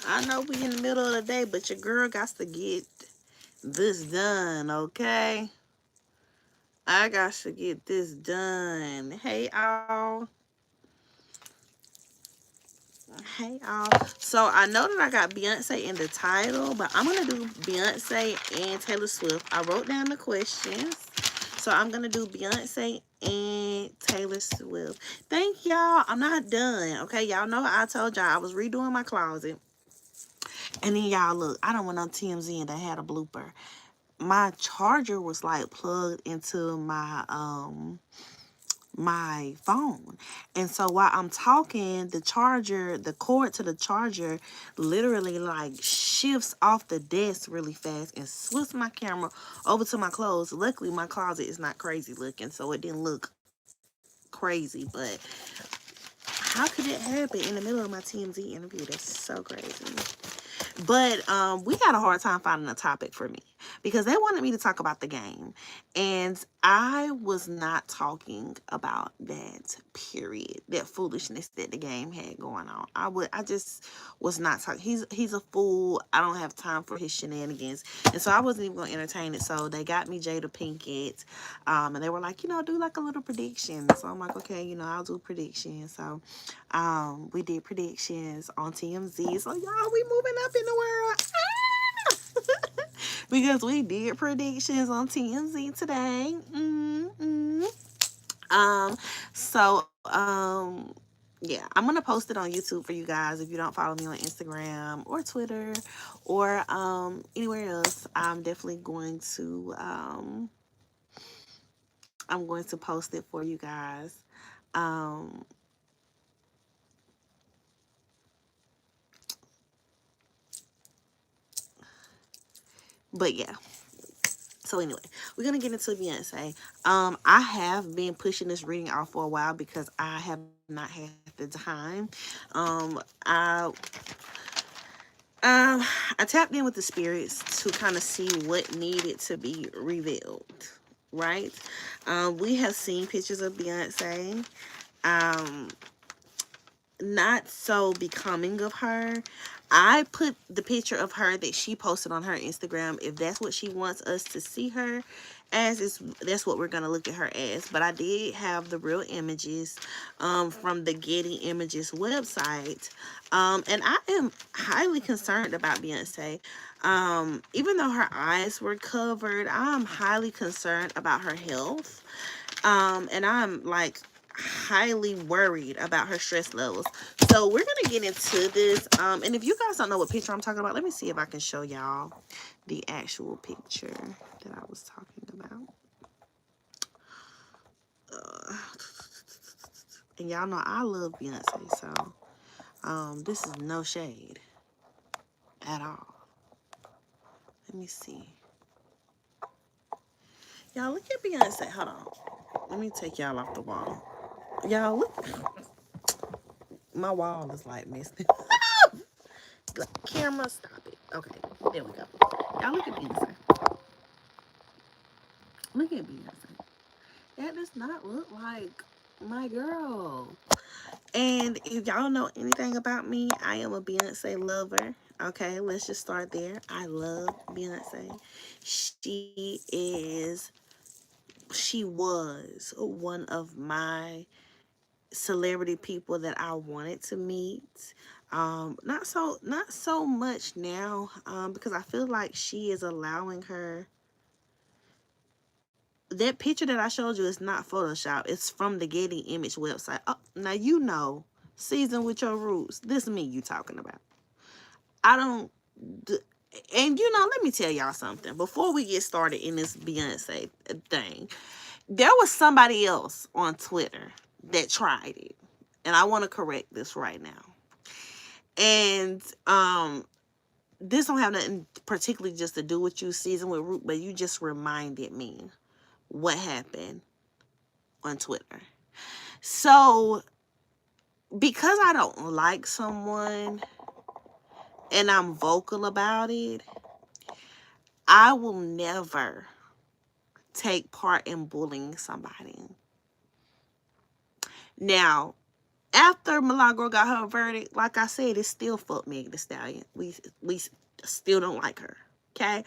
I know we in the middle of the day, but your girl got to get this done, okay? I got to get this done. Hey, all. Hey, all. So I know that I got Beyonce in the title, but I'm going to do Beyonce and Taylor Swift. I wrote down the questions. So I'm going to do Beyonce and Taylor Swift. Thank y'all. I'm not done. Okay, y'all know I told y'all I was redoing my closet. And then y'all look, I don't want no TMZ and they had a blooper. My charger was like plugged into my phone. And so while I'm talking, the cord to the charger literally like shifts off the desk really fast and swifts my camera over to my clothes. Luckily, my closet is not crazy looking, so it didn't look crazy. But how could it happen in the middle of my TMZ interview? That's so crazy. But we had a hard time finding a topic for me because they wanted me to talk about the game. And I was not talking about that, period. That foolishness that the game had going on. I just was not talking. He's a fool. I don't have time for his shenanigans. And so I wasn't even gonna entertain it. So they got me Jada Pinkett. And they were like, do like a little prediction. So I'm like, okay, I'll do predictions. So we did predictions on TMZ. So y'all, we moving up in the world. Because we did predictions on TMZ today. Yeah, I'm gonna post it on YouTube for you guys if you don't follow me on Instagram or Twitter or anywhere else. I'm going to post it for you guys. Um but yeah. So anyway, we're gonna get into Beyonce. I have been pushing this reading off for a while because I have not had the time. I I tapped in with the spirits to kind of see what needed to be revealed. Right? We have seen pictures of Beyonce. Um, Not so becoming of her. I put the picture of her that she posted on her Instagram. If that's what she wants us to see her as, is that's what we're gonna look at her as. But I did have the real images from the Getty Images website, and I am highly concerned about Beyonce. Even though her eyes were covered, I'm highly concerned about her health. And I'm like highly worried about her stress levels. So we're gonna get into this. And if you guys don't know what picture I'm talking about, let me see if I can show y'all the actual picture that I was talking about. And y'all know I love Beyonce, so this is no shade at all. Let me see. Y'all look at Beyonce. Hold on. Let me take y'all off the wall. Y'all look. My wall is like messing. Camera, stop it. Okay, there we go. Y'all look at Beyonce. Look at Beyonce. That does not look like my girl. And if y'all know anything about me, I am a Beyonce lover. Okay, let's just start there. I love Beyonce. She was one of my celebrity people that I wanted to meet. Not so much now, because I feel like she is allowing her. That picture that I showed you is not Photoshop. It's from the Getty Image website. Oh, now season with your roots. This is me you talking about. I don't. And let me tell y'all something. Before we get started in this Beyonce thing, there was somebody else on Twitter that tried it, and I want to correct this right now. And this don't have nothing particularly just to do with you, season with root, but you just reminded me what happened on Twitter. So, because I don't like someone and I'm vocal about it, I will never take part in bullying somebody. Now, After Milagro got her verdict, like I said, it's still fuck Meg Thee Stallion. We still don't like her. Okay.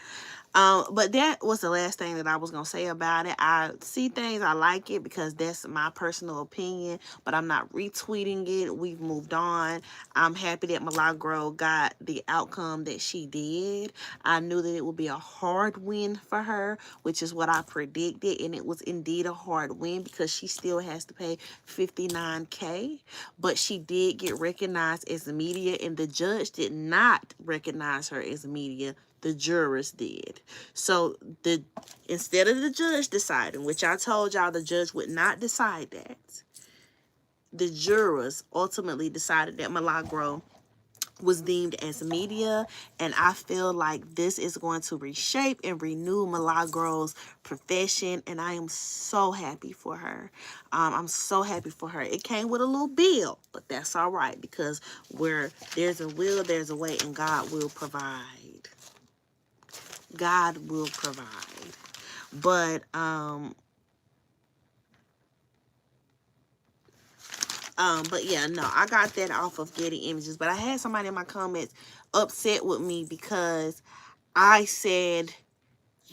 But that was the last thing that I was gonna say about it. I see things, I like it because that's my personal opinion, but I'm not retweeting it. We've moved on. I'm happy that Milagro got the outcome that she did. I knew that it would be a hard win for her, which is what I predicted, and it was indeed a hard win because she still has to pay $59K, but she did get recognized as media, and the judge did not recognize her as media. The jurors did. So instead of the judge deciding, which I told y'all the judge would not decide that, the jurors ultimately decided that Milagro was deemed as media, and I feel like this is going to reshape and renew Milagro's profession, and I am so happy for her. I'm so happy for her. It came with a little bill, but that's all right because where there's a will, there's a way, and God will provide. God will provide. But yeah, no, I got that off of Getty Images. But I had somebody in my comments upset with me because I said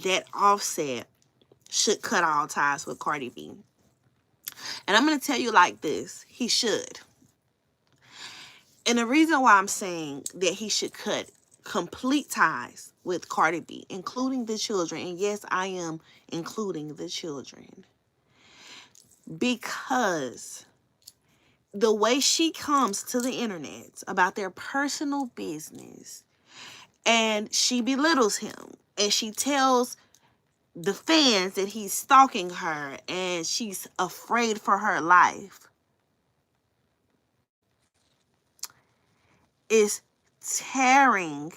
that Offset should cut all ties with Cardi B. And I'm going to tell you like this. He should. And the reason why I'm saying that he should cut complete ties with Cardi B, including the children, and yes, I am including the children, because the way she comes to the internet about their personal business, and she belittles him, and she tells the fans that he's stalking her and she's afraid for her life, is tearing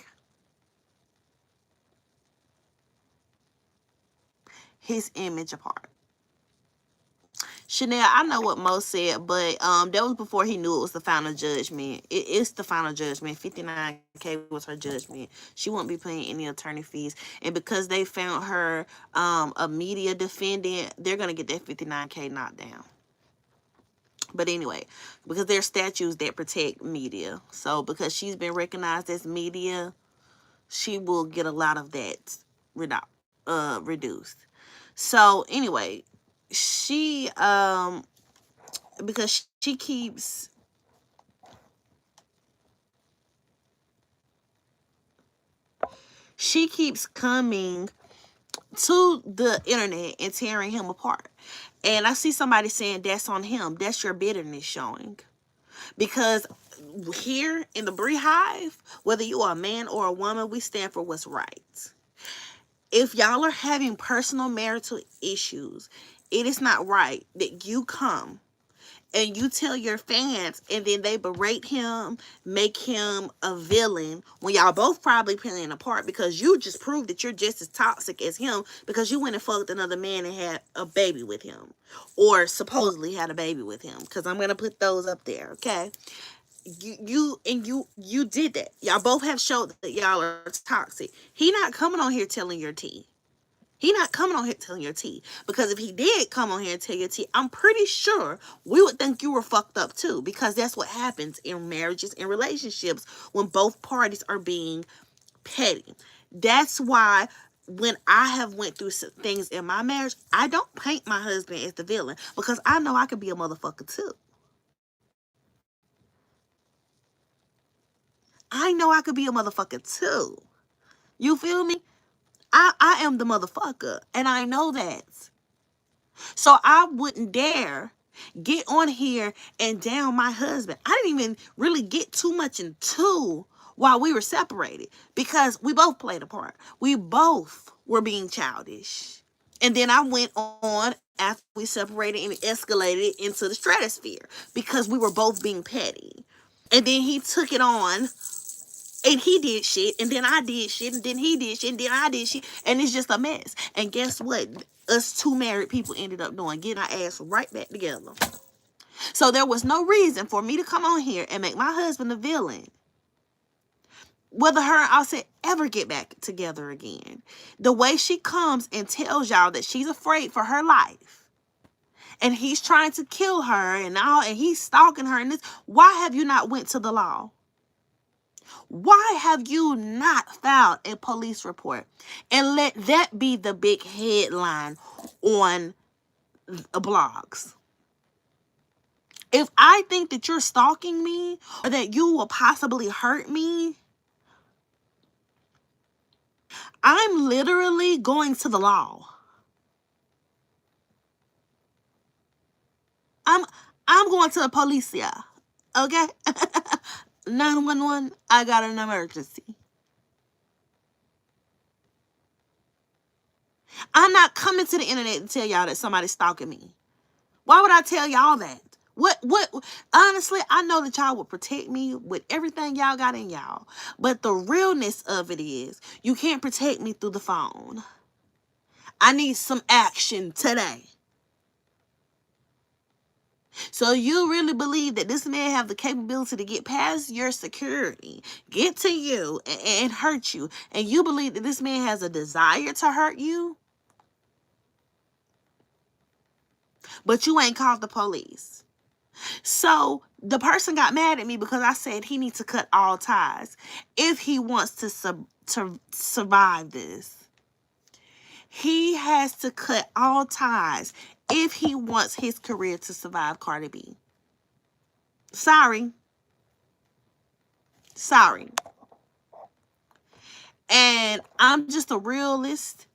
his image apart. Chanel, I know what Mo said, but that was before he knew it was the final judgment. It's the final judgment. $59K was her judgment. She won't be paying any attorney fees. And because they found her a media defendant, they're going to get that $59K knocked down. But anyway, because there's statutes that protect media. So because she's been recognized as media, she will get a lot of that reduced. So anyway, she because she keeps coming to the internet and tearing him apart. And I see somebody saying that's on him. That's your bitterness showing. Because here in the Beehive, whether you are a man or a woman, we stand for what's right. If y'all are having personal marital issues, it is not right that you come and you tell your fans and then they berate him, make him a villain when y'all both probably playing a part, because you just proved that you're just as toxic as him because you went and fucked another man and had a baby with him, or supposedly had a baby with him, because I'm going to put those up there, okay? You did that. Y'all both have showed that y'all are toxic. He not coming on here telling your tea. He not coming on here telling your tea. Because if he did come on here and tell your tea, I'm pretty sure we would think you were fucked up too. Because that's what happens in marriages and relationships when both parties are being petty. That's why when I have went through some things in my marriage, I don't paint my husband as the villain. Because I know I could be a motherfucker too. I know I could be a motherfucker too. You feel me? I am the motherfucker, and I know that. So I wouldn't dare get on here and down my husband. I didn't even really get too much into while we were separated because we both played a part. We both were being childish. And then I went on after we separated and escalated into the stratosphere because we were both being petty. And then he took it on and he did shit, and then I did shit, and then he did shit, and then I did shit, and it's just a mess. And guess what? Us two married people ended up doing, getting our ass right back together. So there was no reason for me to come on here and make my husband a villain. Whether her and Offset ever get back together again. The way she comes and tells y'all that she's afraid for her life, and he's trying to kill her and all, and he's stalking her and this, why have you not went to the law? Why have you not filed a police report and let that be the big headline on blogs? If I think that you're stalking me or that you will possibly hurt me, I'm literally going to the law. I'm going to the police, yeah. Okay? 911, I got an emergency. I'm not coming to the internet to tell y'all that somebody's stalking me. Why would I tell y'all that? What, honestly, I know that y'all would protect me with everything y'all got in y'all. But the realness of it is, you can't protect me through the phone. I need some action today. So you really believe that this man have the capability to get past your security, get to you, and hurt you, and you believe that this man has a desire to hurt you, but you ain't called the police. So the person got mad at me because I said he needs to cut all ties if he wants to survive this. He has to cut all ties if he wants his career to survive Cardi B. Sorry. And I'm just a realist.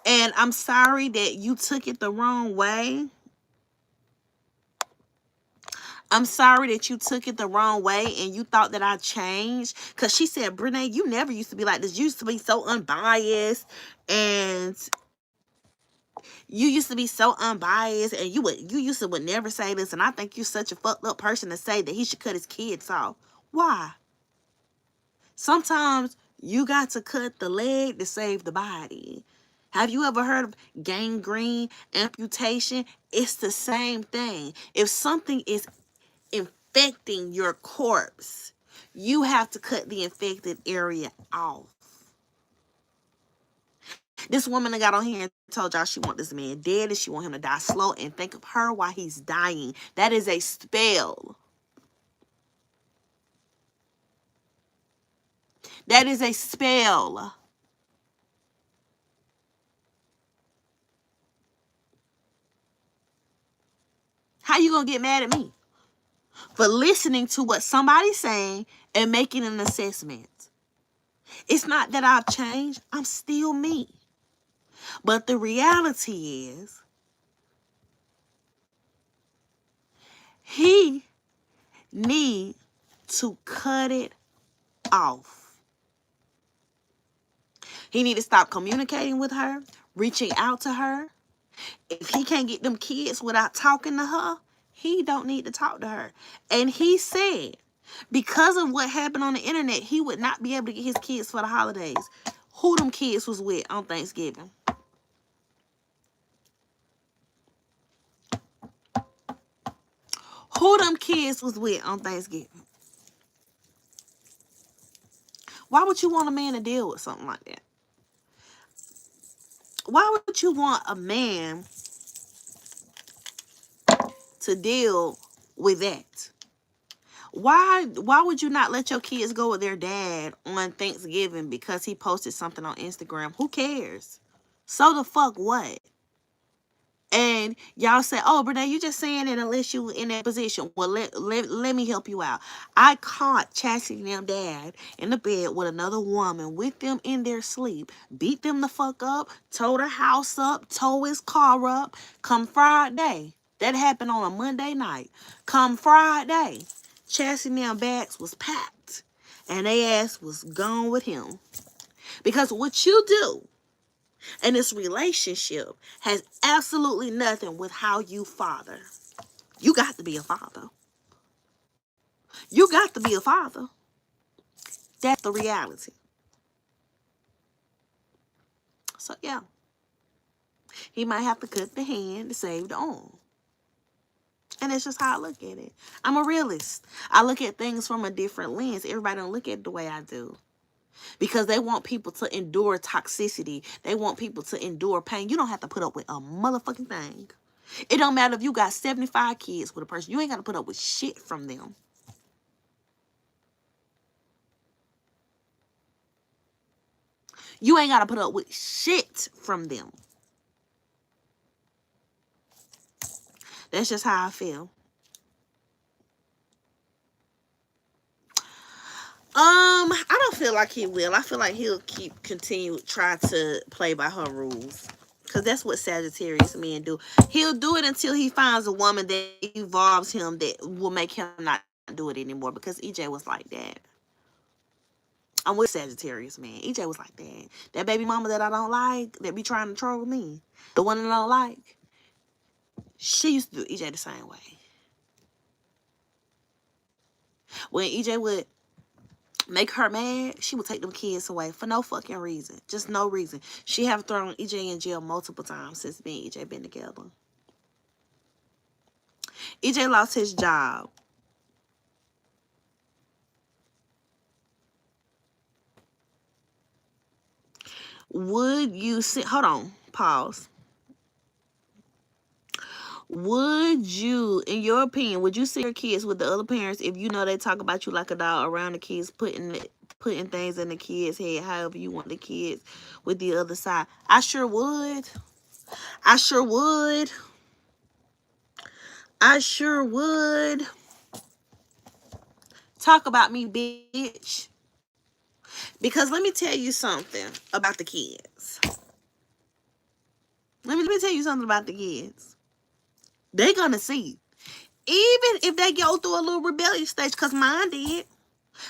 And I'm sorry that you took it the wrong way. I'm sorry that you took it the wrong way and you thought that I changed. Because she said, Brene, you never used to be like this. You used to be so unbiased. And you used to be so unbiased. And you used to would never say this. And I think you're such a fucked up person to say that he should cut his kids off. Why? Sometimes you got to cut the leg to save the body. Have you ever heard of gangrene, amputation? It's the same thing. If something is infecting your corpse, you have to cut the infected area off. This woman that got on here and told y'all she want this man dead and she want him to die slow, and think of her while he's dying. That is a spell. That is a spell. How you gonna get mad at me for listening to what somebody's saying and making an assessment? It's not that I've changed. I'm still me. But the reality is, he need to cut it off. He need to stop communicating with her, reaching out to her. If he can't get them kids without talking to her, he don't need to talk to her. And he said, because of what happened on the internet, he would not be able to get his kids for the holidays. Who them kids was with on Thanksgiving? Who them kids was with on Thanksgiving? Why would you want a man to deal with something like that? Why would you want a man to deal with that? Why would you not let your kids go with their dad on Thanksgiving because he posted something on Instagram? Who cares? So the fuck what? And y'all say, oh, Brene, you just saying it unless you in that position. Well, let me help you out. I caught Chastity and them dad in the bed with another woman with them in their sleep. Beat them the fuck up. Tore the house up. Tore his car up. Come Friday. That happened on a Monday night. Come Friday, Chastity and them bags was packed. And they ass was gone with him. Because what you do, and this relationship has absolutely nothing with how you father. You got to be a father. You got to be a father. That's the reality. So, yeah. He might have to cut the hand to save the arm. And that's just how I look at it. I'm a realist. I look at things from a different lens. Everybody don't look at it the way I do. Because they want people to endure toxicity. They want people to endure pain. You don't have to put up with a motherfucking thing. It don't matter if you got 75 kids with a person. You ain't got to put up with shit from them. You ain't got to put up with shit from them. That's just how I feel. I don't feel like he will. I feel like he'll try to play by her rules. Because that's what Sagittarius men do. He'll do it until he finds a woman that evolves him that will make him not do it anymore. Because EJ was like that. I'm with Sagittarius, man. EJ was like that. That baby mama that I don't like, that be trying to troll me, the one that I don't like, she used to do EJ the same way. When EJ would make her mad, she would take them kids away for no fucking reason. Just no reason. She have thrown EJ in jail multiple times since me and EJ been together. EJ lost his job. Would you hold on, pause. Would you, in your opinion, would you see your kids with the other parents if you know they talk about you like a dog around the kids, putting things in the kids' head, however you want the kids with the other side? I sure would. I sure would. I sure would. Talk about me, bitch. Because let me tell you something about the kids. Let me tell you something about the kids. They're going to see. Even if they go through a little rebellious stage, because mine did.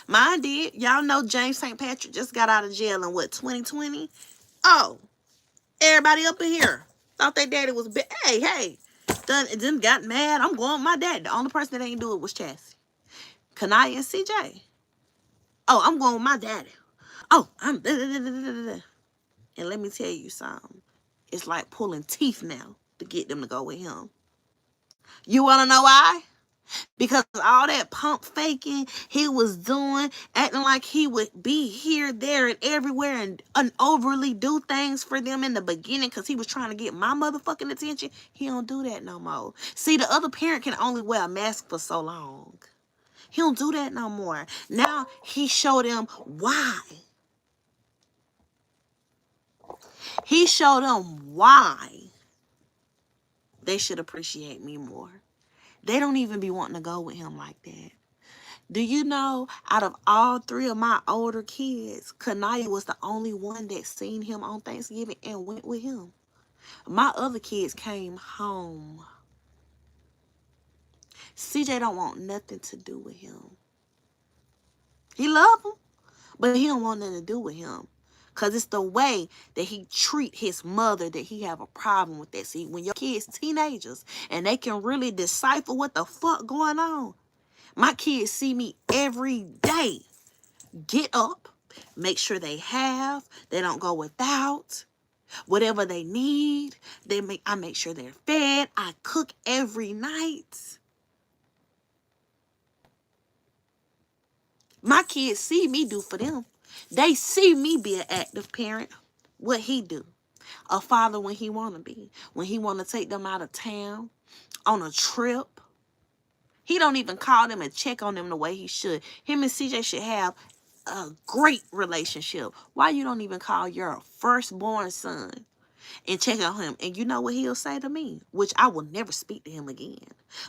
Mine did. Y'all know James St. Patrick just got out of jail in what, 2020? Oh, everybody up in here thought their daddy was big. Hey. Done got mad. I'm going with my dad. The only person that ain't do it was Chassie. Kanaya and CJ. Oh, I'm going with my daddy. Oh, I'm... And let me tell you something. It's like pulling teeth now to get them to go with him. You want to know why? Because all that pump faking he was doing, acting like he would be here, there, and everywhere and overly do things for them in the beginning because he was trying to get my motherfucking attention, he don't do that no more. See, the other parent can only wear a mask for so long. He don't do that no more. Now he showed them why. He showed them why they should appreciate me more. They don't even be wanting to go with him like that. Do you know, out of all three of my older kids, Kanaya was the only one that seen him on Thanksgiving and went with him. My other kids came home. CJ don't want nothing to do with him. He love him, but he don't want nothing to do with him. Because it's the way that he treat his mother that he have a problem with that. See, when your kids teenagers and they can really decipher what the fuck going on. My kids see me every day. Get up, make sure they don't go without. Whatever they need, I make sure they're fed. I cook every night. My kids see me do for them. They see me be an active parent. What he do? A father when he want to be. When he want to take them out of town, on a trip. He don't even call them and check on them the way he should. Him and CJ should have a great relationship. Why you don't even call your firstborn son and check on him? And you know what he'll say to me? Which I will never speak to him again.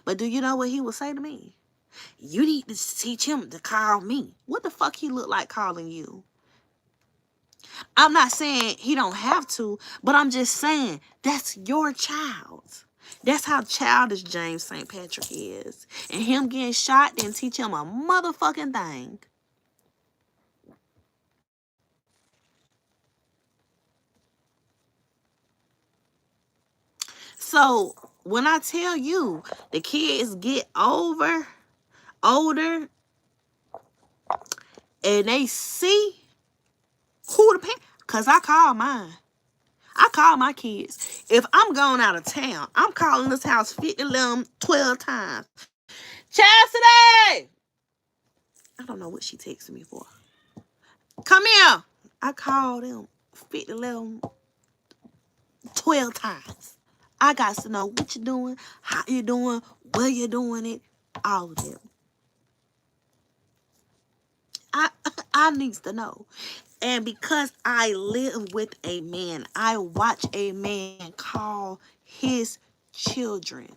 But do you know what he will say to me? You need to teach him to call me. What the fuck he look like calling you? I'm not saying he don't have to, but I'm just saying that's your child. That's how childish James St. Patrick is. And him getting shot didn't teach him a motherfucking thing. So when I tell you the kids get older, and they see who the parent, because I call mine. I call my kids. If I'm going out of town, I'm calling this house 50, 11, 12 times. Chastity! I don't know what she texted me for. Come here. I call them 50, 11, 12 times. I got to know what you're doing, how you're doing, where you're doing it, all of them. I I needs to know. And because I live with a man, I watch a man call his children.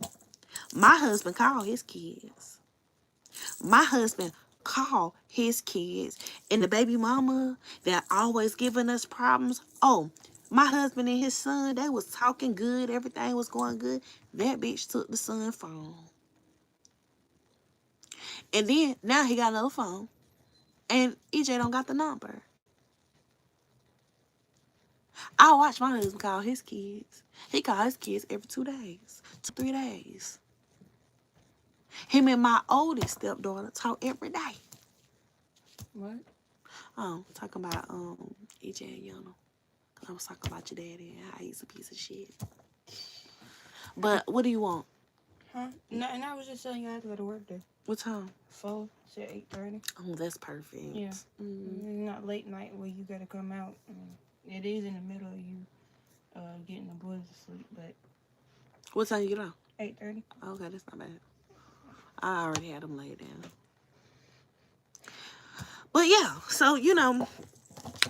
My husband call his kids. My husband call his kids. And the baby mama that always giving us problems. Oh, my husband and his son, they was talking good. Everything was going good. That bitch took the son phone. And then now he got another phone. And EJ don't got the number. I watch my husband call his kids. He call his kids every 2 days, 2, 3 days. Him and my oldest stepdaughter talk every day. What? Talking about EJ and Yana. Cause I was talking about your daddy and how he's a piece of shit. But what do you want? Huh? No, and I was just telling you I have to go to work there. What time? 4 to 8:30. Oh, that's perfect. Yeah. It's not late night where you gotta come out. It is in the middle of you getting the boys to sleep, but What time you get off? 8:30. Okay, that's not bad. I already had them laid down. But yeah, so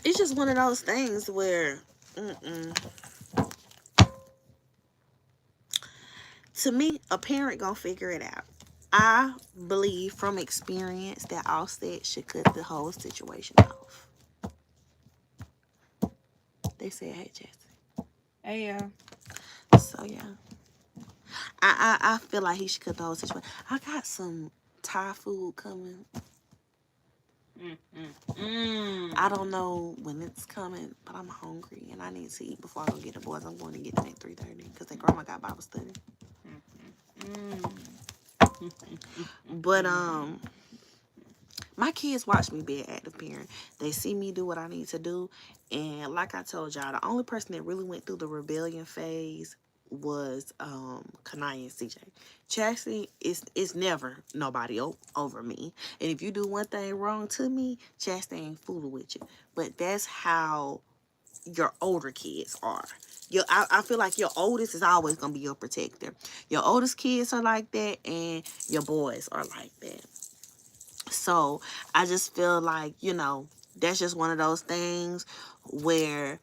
it's just one of those things where, to me, a parent gonna figure it out. I believe from experience that Offset should cut the whole situation off. They said, "Hey, Jesse." Hey, So yeah, I feel like he should cut the whole situation. I got some Thai food coming. I don't know when it's coming, but I'm hungry and I need to eat before I go get the boys. I'm going to get them at 3:30 because their grandma got Bible study. But my kids watch me be an active parent. They see me do what I need to do. And like I told y'all, the only person that really went through the rebellion phase was Kanaya and CJ. Chastity is never nobody over me. And if you do one thing wrong to me, Chastity ain't fooling with you. But that's how your older kids are. I feel like your oldest is always gonna be your protector. Your oldest kids are like that, and your boys are like that. So I just feel like, that's just one of those things where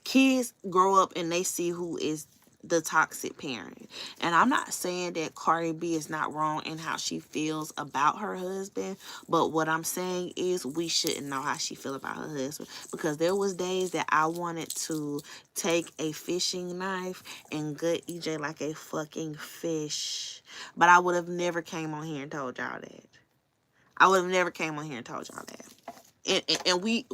kids grow up and they see who is the toxic parent. And I'm not saying that Cardi B is not wrong in how she feels about her husband, but what I'm saying is we shouldn't know how she feel about her husband, because there was days that I wanted to take a fishing knife and gut EJ like a fucking fish. But I would have never came on here and told y'all that. I would have never came on here and told y'all that. And we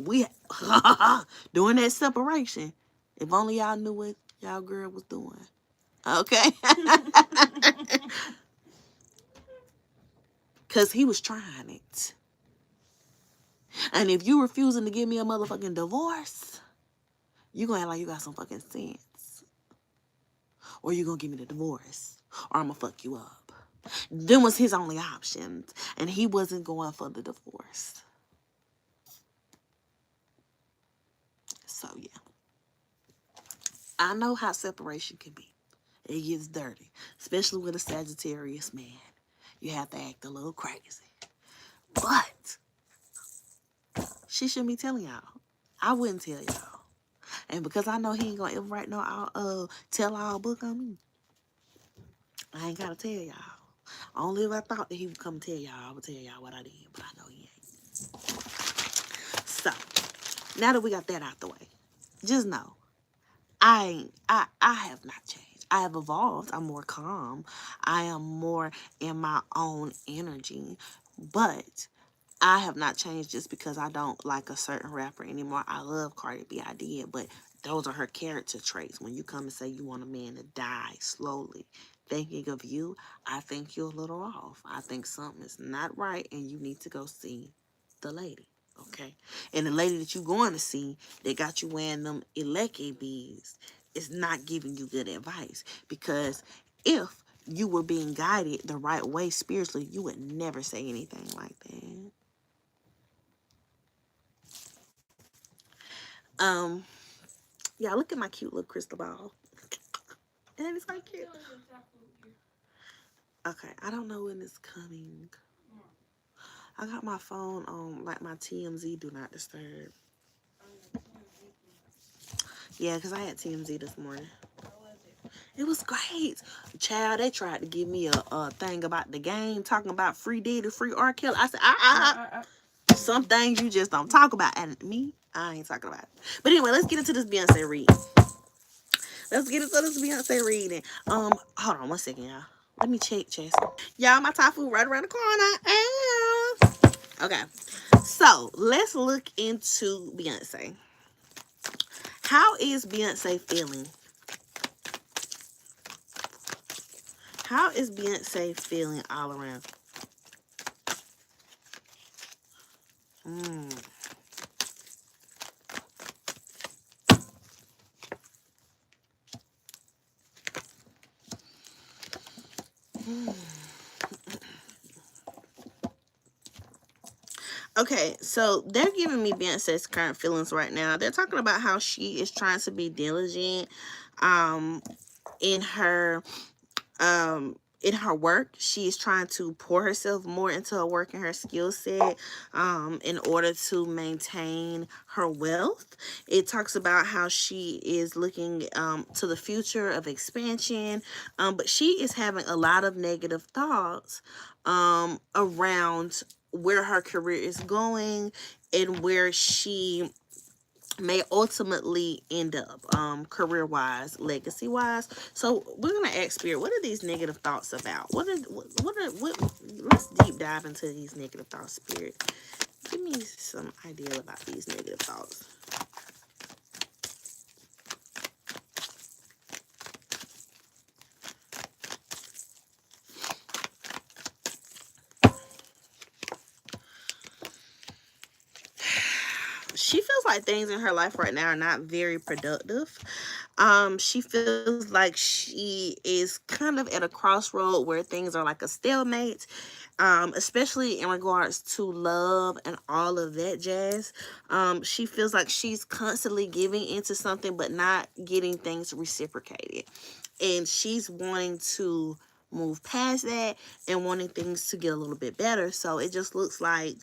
doing that separation. If only y'all knew what y'all girl was doing. Okay? Because he was trying it. And if you refusing to give me a motherfucking divorce, you going to act like you got some fucking sense. Or you going to give me the divorce. Or I'm going to fuck you up. Them was his only options. And he wasn't going for the divorce. So, yeah. I know how separation can be. It gets dirty, especially with a Sagittarius man. You have to act a little crazy. But she shouldn't be telling y'all. I wouldn't tell y'all. And because I know he ain't gonna ever write no tell all book on me, I ain't gotta tell y'all. Only if I thought that he would come tell y'all, I would tell y'all what I did, but I know he ain't. So now that we got that out the way, just know I have not changed. I have evolved. I'm more calm. I am more in my own energy. But I have not changed just because I don't like a certain rapper anymore. I love Cardi B, I did, but those are her character traits. When you come and say you want a man to die slowly, thinking of you, I think you're a little off. I think something is not right and you need to go see the lady. Okay? And the lady that you going to see that got you wearing them Eleke beads is not giving you good advice. Because if you were being guided the right way spiritually, you would never say anything like that. Um, yeah, look at my cute little crystal ball. And it's so cute. Okay, I don't know when it's coming. I got my phone on like my TMZ do not disturb. Yeah, because I had TMZ this morning. It was great. Child, they tried to give me a thing about the game, talking about free Diddy, free R. Kelly. I said, some things you just don't talk about. And me, I ain't talking about it. But anyway, let's get into this Beyonce reading. Let's get into this Beyonce reading. Hold on one second, y'all. Let me check, Chess. Y'all, my Thai food right around the corner. Okay. So let's look into Beyonce. How is Beyonce feeling? How is Beyonce feeling all around? Mm. Okay, so they're giving me Beyonce's current feelings right now. They're talking about how she is trying to be diligent um in her work. She is trying to pour herself more into her work and her skill set in order to maintain her wealth. It talks about how she is looking to the future of expansion, but she is having a lot of negative thoughts around where her career is going and where she may ultimately end up career wise, legacy wise. So we're gonna ask Spirit, what are these negative thoughts about? What let's deep dive into these negative thoughts, Spirit. Give me some idea about these negative thoughts. She feels like things in her life right now are not very productive. She feels like she is kind of at a crossroad where things are like a stalemate, especially in regards to love and all of that jazz. She feels like she's constantly giving into something but not getting things reciprocated. And she's wanting to move past that and wanting things to get a little bit better. So it just looks like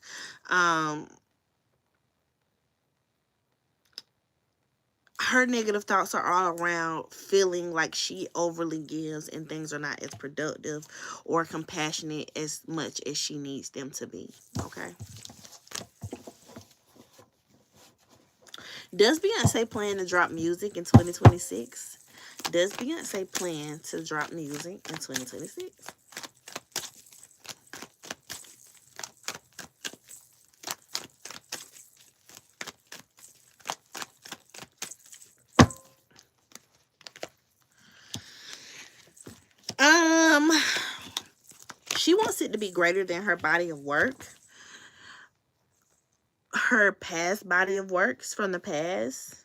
um her negative thoughts are all around feeling like she overly gives and things are not as productive or compassionate as much as she needs them to be. Okay. Does Beyonce plan to drop music in 2026? Does Beyonce plan to drop music in 2026? Um, she wants it to be greater than her body of work, her past body of works from the past.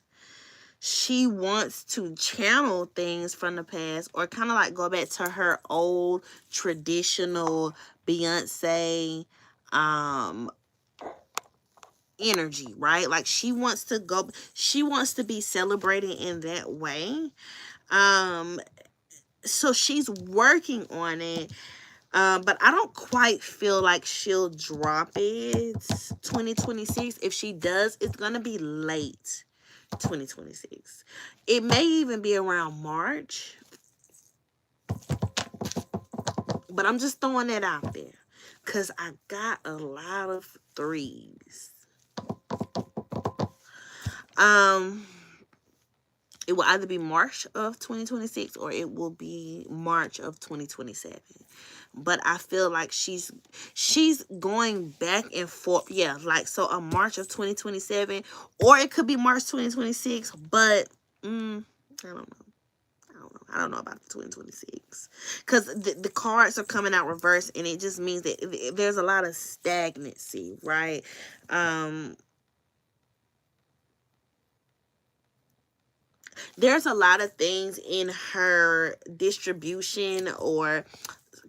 She wants to channel things from the past or kind of like go back to her old traditional Beyonce um energy, right? Like she wants to be celebrating in that way. Um so she's working on it. But I don't quite feel like she'll drop it 2026. If she does, it's gonna be late 2026. It may even be around March, but I'm just throwing that out there because I got a lot of threes. Um, it will either be March of 2026 or it will be March of 2027. But I feel like she's going back and forth. Yeah, like so a March of 2027 or it could be March 2026, but I don't know. I don't know about the 2026 because the cards are coming out reverse, and it just means that there's a lot of stagnancy, right? There's a lot of things in her distribution or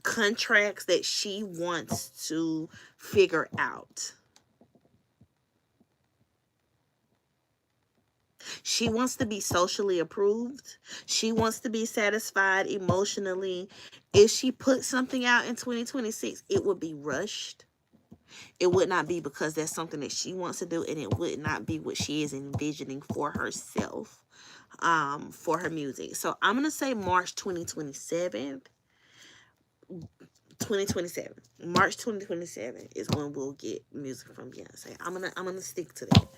contracts that she wants to figure out. She wants to be socially approved. She wants to be satisfied emotionally. If she put something out in 2026, it would be rushed. It would not be because that's something that she wants to do, and it would not be what she is envisioning for herself, for her music. So I'm gonna say March 2027. 2027. March 2027 is when we'll get music from Beyonce. I'm gonna stick to that.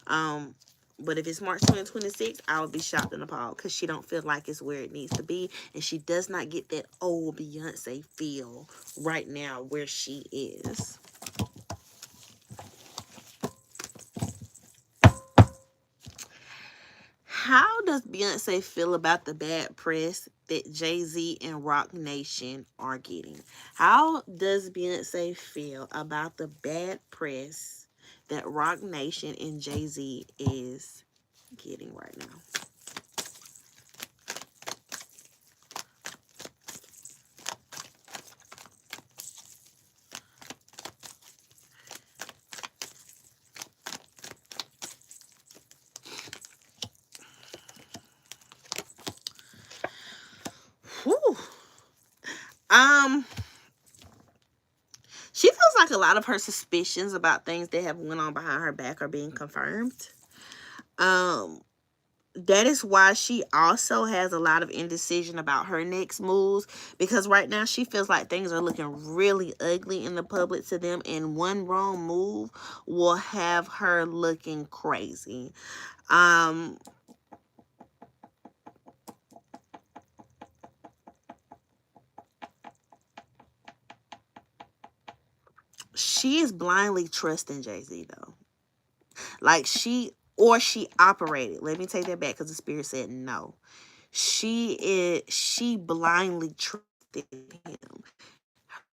Um but if it's March 2026, I'll be shocked and appalled because she don't feel like it's where it needs to be, and she does not get that old Beyonce feel right now where she is. How does Beyonce feel about the bad press that Jay-Z and Rock Nation are getting? How does Beyonce feel about the bad press that Rock Nation and Jay-Z is getting right now? Whew. Um, she feels like a lot of her suspicions about things that have went on behind her back are being confirmed. Um, that is why she also has a lot of indecision about her next moves, because right now she feels like things are looking really ugly in the public to them, and one wrong move will have her looking crazy. um she is blindly trusting Jay-Z though. Like she operated, let me take that back because the spirit said no. She blindly trusted him.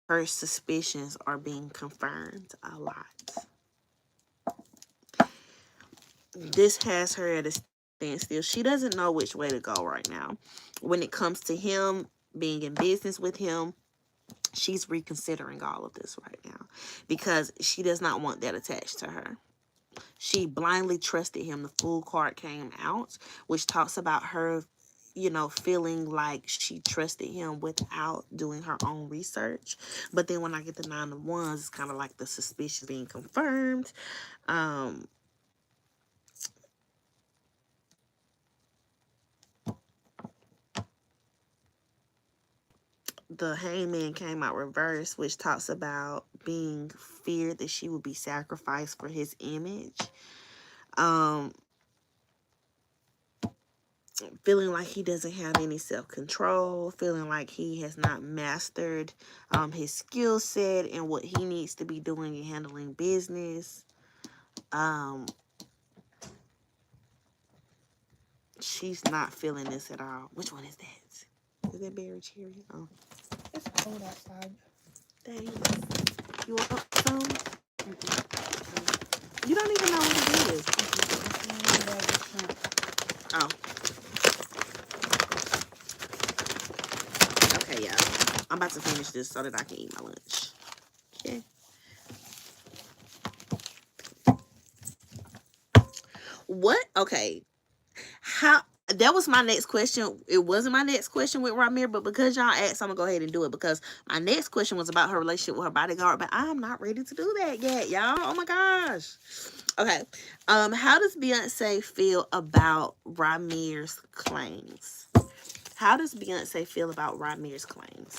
Her suspicions are being confirmed a lot. This has her at a standstill. She doesn't know which way to go right now. When it comes to him being in business with him, she's reconsidering all of this right now because she does not want that attached to her. She blindly trusted him. The fool card came out, which talks about her, feeling like she trusted him without doing her own research. But then when I get the 9 of Wands, it's kind of like the suspicion being confirmed. Um, the Hangman came out reversed, which talks about being feared that she would be sacrificed for his image. Um, Feeling like he doesn't have any self-control, feeling like he has not mastered his skill set and what he needs to be doing in handling business. Um, she's not feeling this at all. Which one is that? Is that berry cherry? Oh, It's cold outside. thanks. You want some? You don't even know what it is. Oh, okay, yeah. I'm about to finish this so that I can eat my lunch. Okay. What? Okay. How? That was my next question. It wasn't my next question with Ramir, but because y'all asked, I'm gonna go ahead and do it because my next question was about her relationship with her bodyguard, but I'm not ready to do that yet, y'all. Oh my gosh. Okay. How does Beyonce feel about Ramir's claims? How does Beyonce feel about Ramir's claims?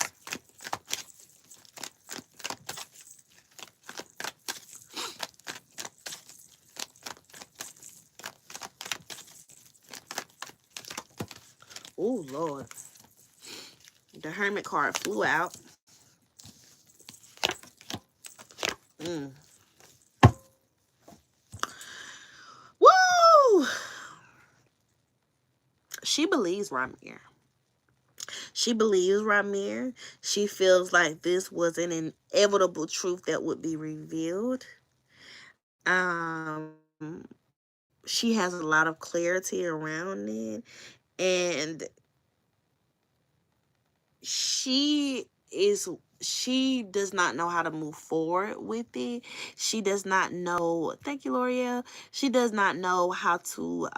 Oh Lord. The Hermit card flew out. Mm. Woo! She believes Ramir. She believes Ramir. She feels like this was an inevitable truth that would be revealed. Um, she has a lot of clarity around it, and she is she does not know how to move forward with it. She does not know, thank you, L'Oreal. She does not know how to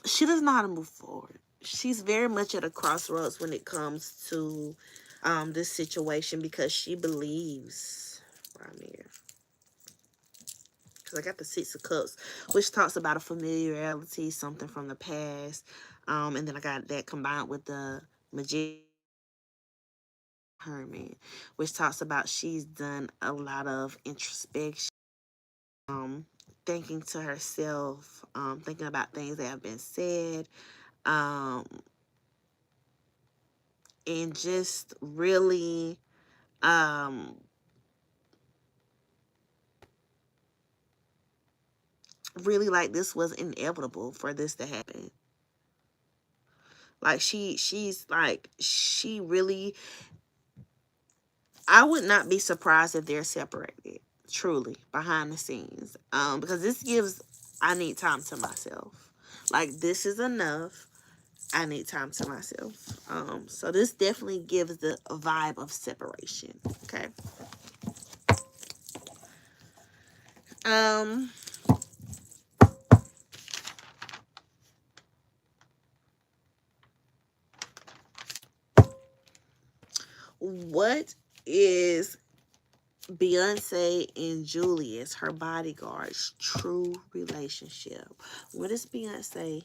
she doesn't know how to move forward. She's very much at a crossroads when it comes to this situation, because she believes right here. Because I got the Six of Cups, which talks about a familiarity, something from the past. And then I got that combined with the Magician Hermit, which talks about she's done a lot of introspection, um, thinking to herself, thinking about things that have been said, um, and just really, um, really like this was inevitable for this to happen. Like she's like, she really, I would not be surprised if they're separated, truly, behind the scenes. Because this gives, I need time to myself. Like, this is enough. I need time to myself. So this definitely gives the vibe of separation. Okay. Um, what is Beyonce and Julius, her bodyguard's true relationship? What is Beyonce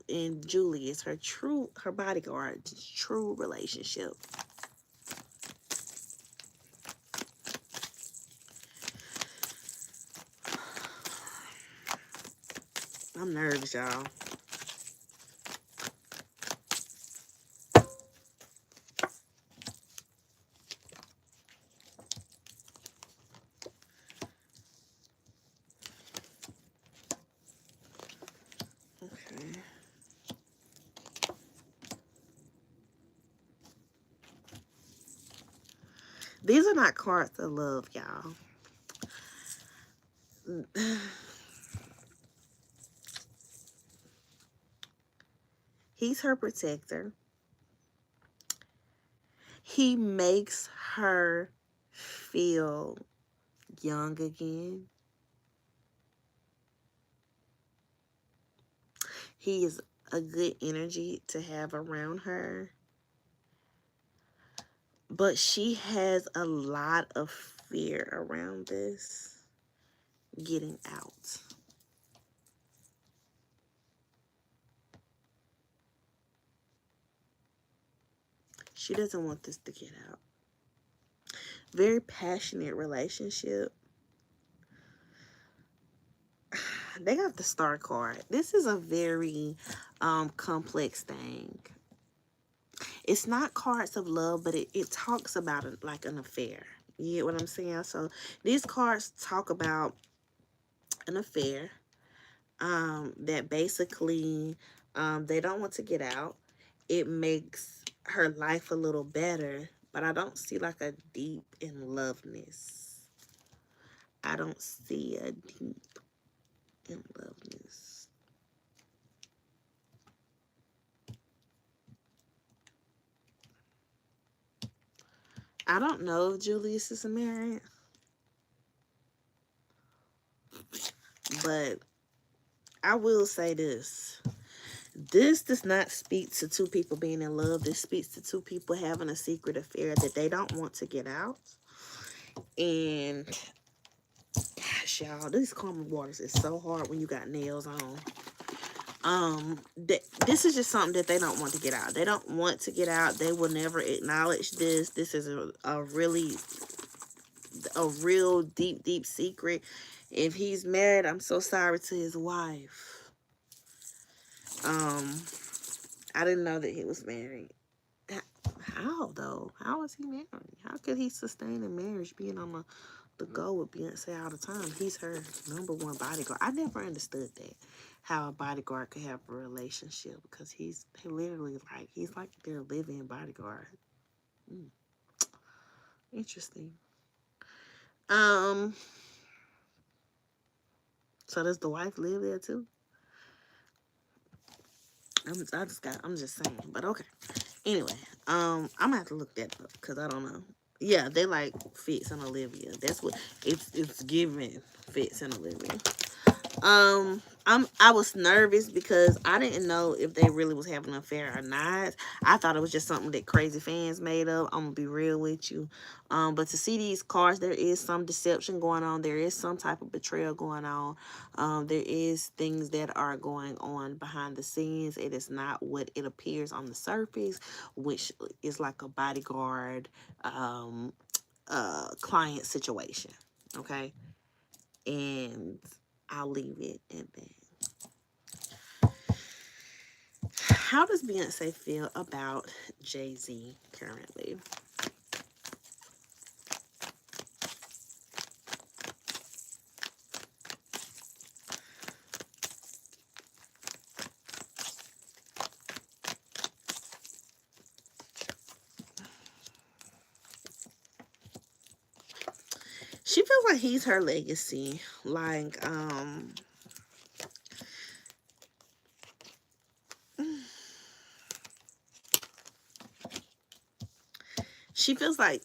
and Julius, her bodyguard's true relationship? I'm nervous, y'all. Okay. These are not cards of love, y'all. He's her protector. He makes her feel young again. He is a good energy to have around her. But she has a lot of fear around this getting out. She doesn't want this to get out. Very passionate relationship. They got the Star card. This is a very complex thing. It's not cards of love, but it talks about it like an affair. You get what I'm saying? So these cards talk about an affair, that basically, they don't want to get out. It makes her life a little better, but I don't see like a deep in loveness. I don't see a deep in loveness. I don't know if Julius is married, but I will say this. This does not speak to two people being in love. This speaks to two people having a secret affair that they don't want to get out. And gosh, y'all, these karma waters is so hard when you got nails on. This is just something that they don't want to get out. They don't want to get out. They will never acknowledge this. This is a real deep secret. If he's married, I'm so sorry to his wife. Um, I didn't know that he was married. How though? How is he married? How could he sustain a marriage being on the go with Beyonce all the time? He's her number one bodyguard. I never understood that. How a bodyguard could have a relationship, because he literally like he's like their living bodyguard. Mm, interesting. Um, so does the wife live there too? I'm just saying, but okay. Anyway, I'm gonna have to look that up because I don't know. Yeah, they like Fitz and Olivia. That's what it's giving Fitz and Olivia. I was nervous because I didn't know if they really was having an affair or not. I thought it was just something that crazy fans made up. I'm gonna be real with you. But to see these cards, there is some deception going on. There is some type of betrayal going on. There is things that are going on behind the scenes. It is not what it appears on the surface, which is like a bodyguard client situation. Okay. And I'll leave it at that. How does Beyonce feel about Jay-Z currently? She feels like he's her legacy. Like, she feels like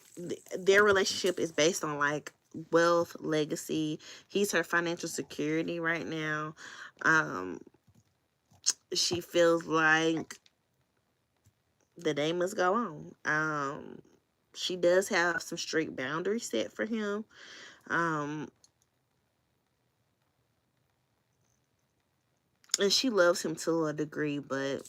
their relationship is based on like wealth, legacy. He's her financial security right now. Um, she feels like the day must go on. She does have some strict boundaries set for him. Um, and she loves him to a degree, but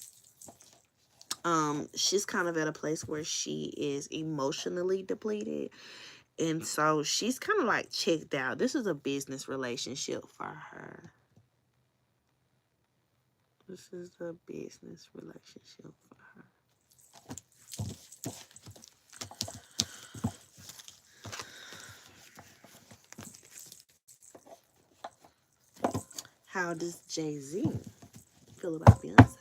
she's kind of at a place where she is emotionally depleted, and so she's kind of like checked out. This is a business relationship for her. This is a business relationship for her. How does Jay-Z feel about Beyonce?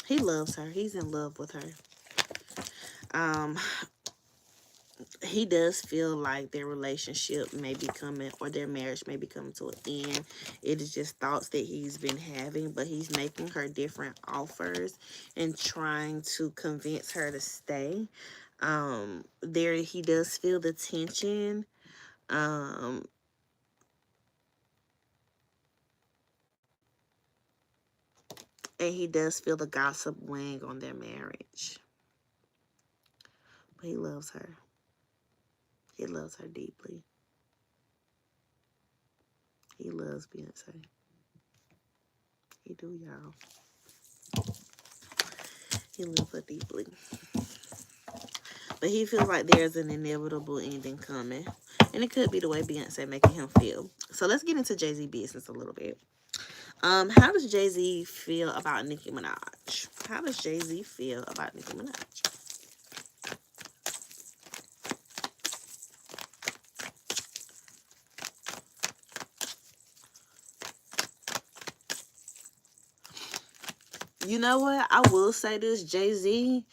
He loves her. He's in love with her. um he does feel like their relationship may be coming, or their marriage may be coming to an end. It is just thoughts that he's been having, but he's making her different offers and trying to convince her to stay. There he does feel the tension. Um, and he does feel the gossip weighing on their marriage. But he loves her. He loves her deeply. He loves Beyonce. He do, y'all. He loves her deeply. But he feels like there's an inevitable ending coming. And it could be the way Beyonce making him feel. So let's get into Jay-Z business a little bit. How does Jay-Z feel about Nicki Minaj? How does Jay-Z feel about Nicki Minaj? You know what? I will say this, Jay-Z.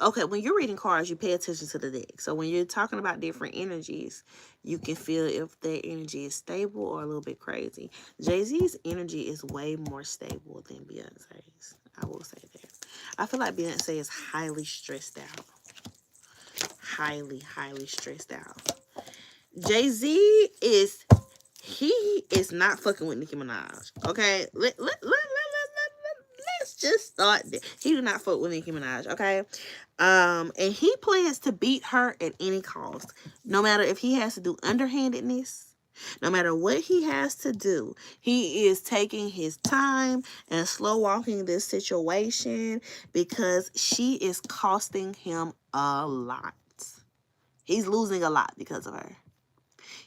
Okay, when you're reading cards, you pay attention to the deck. So when you're talking about different energies, you can feel if their energy is stable or a little bit crazy. Jay-Z's energy is way more stable than Beyonce's. I will say that. I feel like Beyonce is highly stressed out. Highly stressed out. Jay-Z is, he is not fucking with Nicki Minaj. Okay? Let's just start there. He do not fuck with Nicki Minaj, okay? And he plans to beat her at any cost. No matter if he has to do underhandedness, no matter what he has to do, he is taking his time and slow walking this situation because she is costing him a lot. He's losing a lot because of her.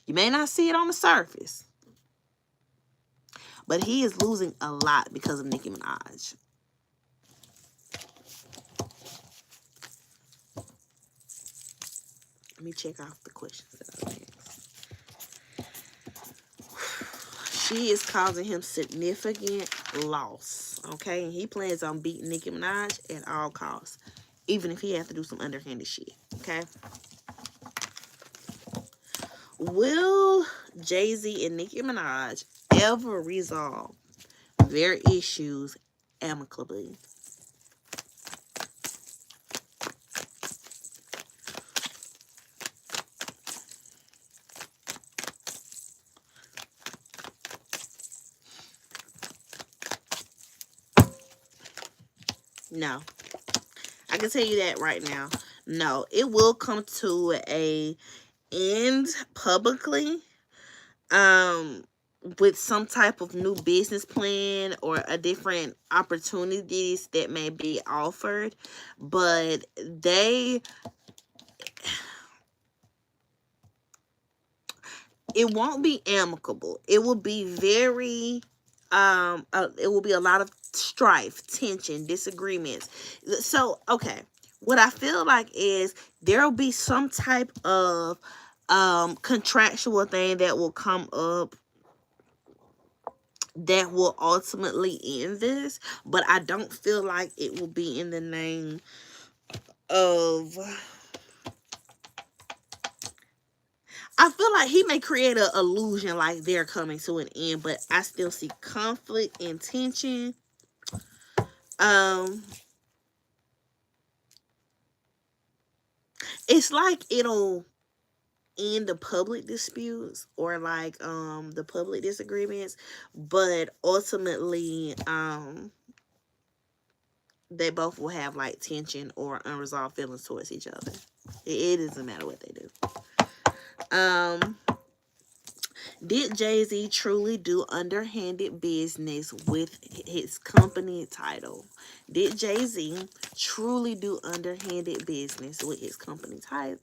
You may not see it on the surface, but he is losing a lot because of Nicki Minaj. Let me check off the questions that I asked. She is causing him significant loss. Okay, and he plans on beating Nicki Minaj at all costs, even if he has to do some underhanded shit. Okay. Will Jay-Z and Nicki Minaj ever resolve their issues amicably? No. I can tell you that right now. No, it will come to a end publicly, um with some type of new business plan or a different opportunities that may be offered, but they it won't be amicable. It will be very it will be a lot of strife, tension, disagreements. So, okay, what I feel like is there'll be some type of contractual thing that will come up that will ultimately end this, but I don't feel like it will be in the name of. I feel like he may create an illusion like they're coming to an end, but I still see conflict and tension. Um, it's like it'll end the public disputes or like the public disagreements, but ultimately they both will have like tension or unresolved feelings towards each other. It doesn't matter what they do. Um, did Jay-Z truly do underhanded business with his company title? Did Jay-Z truly do underhanded business with his company title?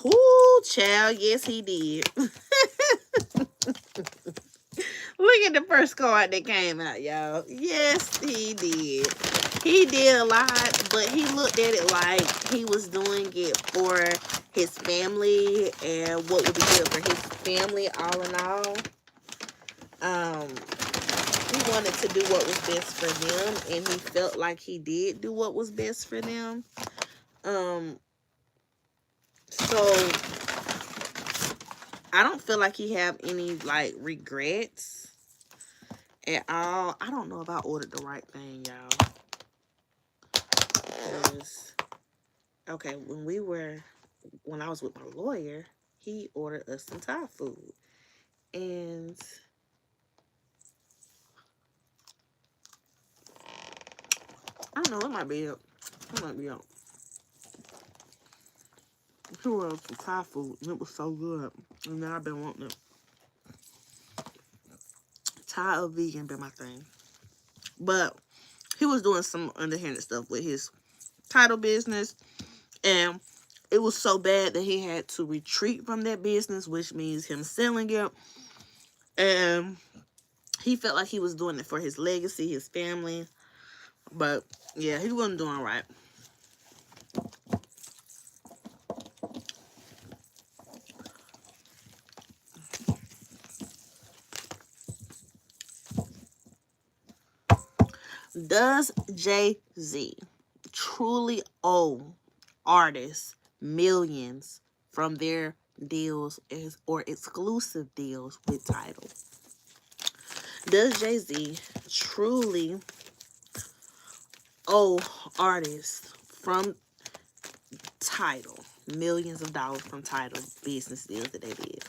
Ooh, child, yes he did. Look at the first card that came out, y'all. Yes, he did. He did a lot, but he looked at it like he was doing it for his family and what would be good for his family, all in all. Um, he wanted to do what was best for them, and he felt like he did do what was best for them. Um, so I don't feel like he have any like regrets at all. I don't know if I ordered the right thing, y'all. 'Cause, okay, when I was with my lawyer, he ordered us some Thai food, and I don't know, it might be up. It might be up. He ordered some Thai food, and it was so good. And now I've been wanting it. Thai or vegan been my thing, but he was doing some underhanded stuff with his title business, and it was so bad that he had to retreat from that business, which means him selling it. And he felt like he was doing it for his legacy, his family. But yeah, he wasn't doing right. Does Jay-Z truly owe artists millions from their deals or exclusive deals with Tidal? Does Jay-Z truly owe artists from Tidal millions of dollars from Tidal business deals that they did?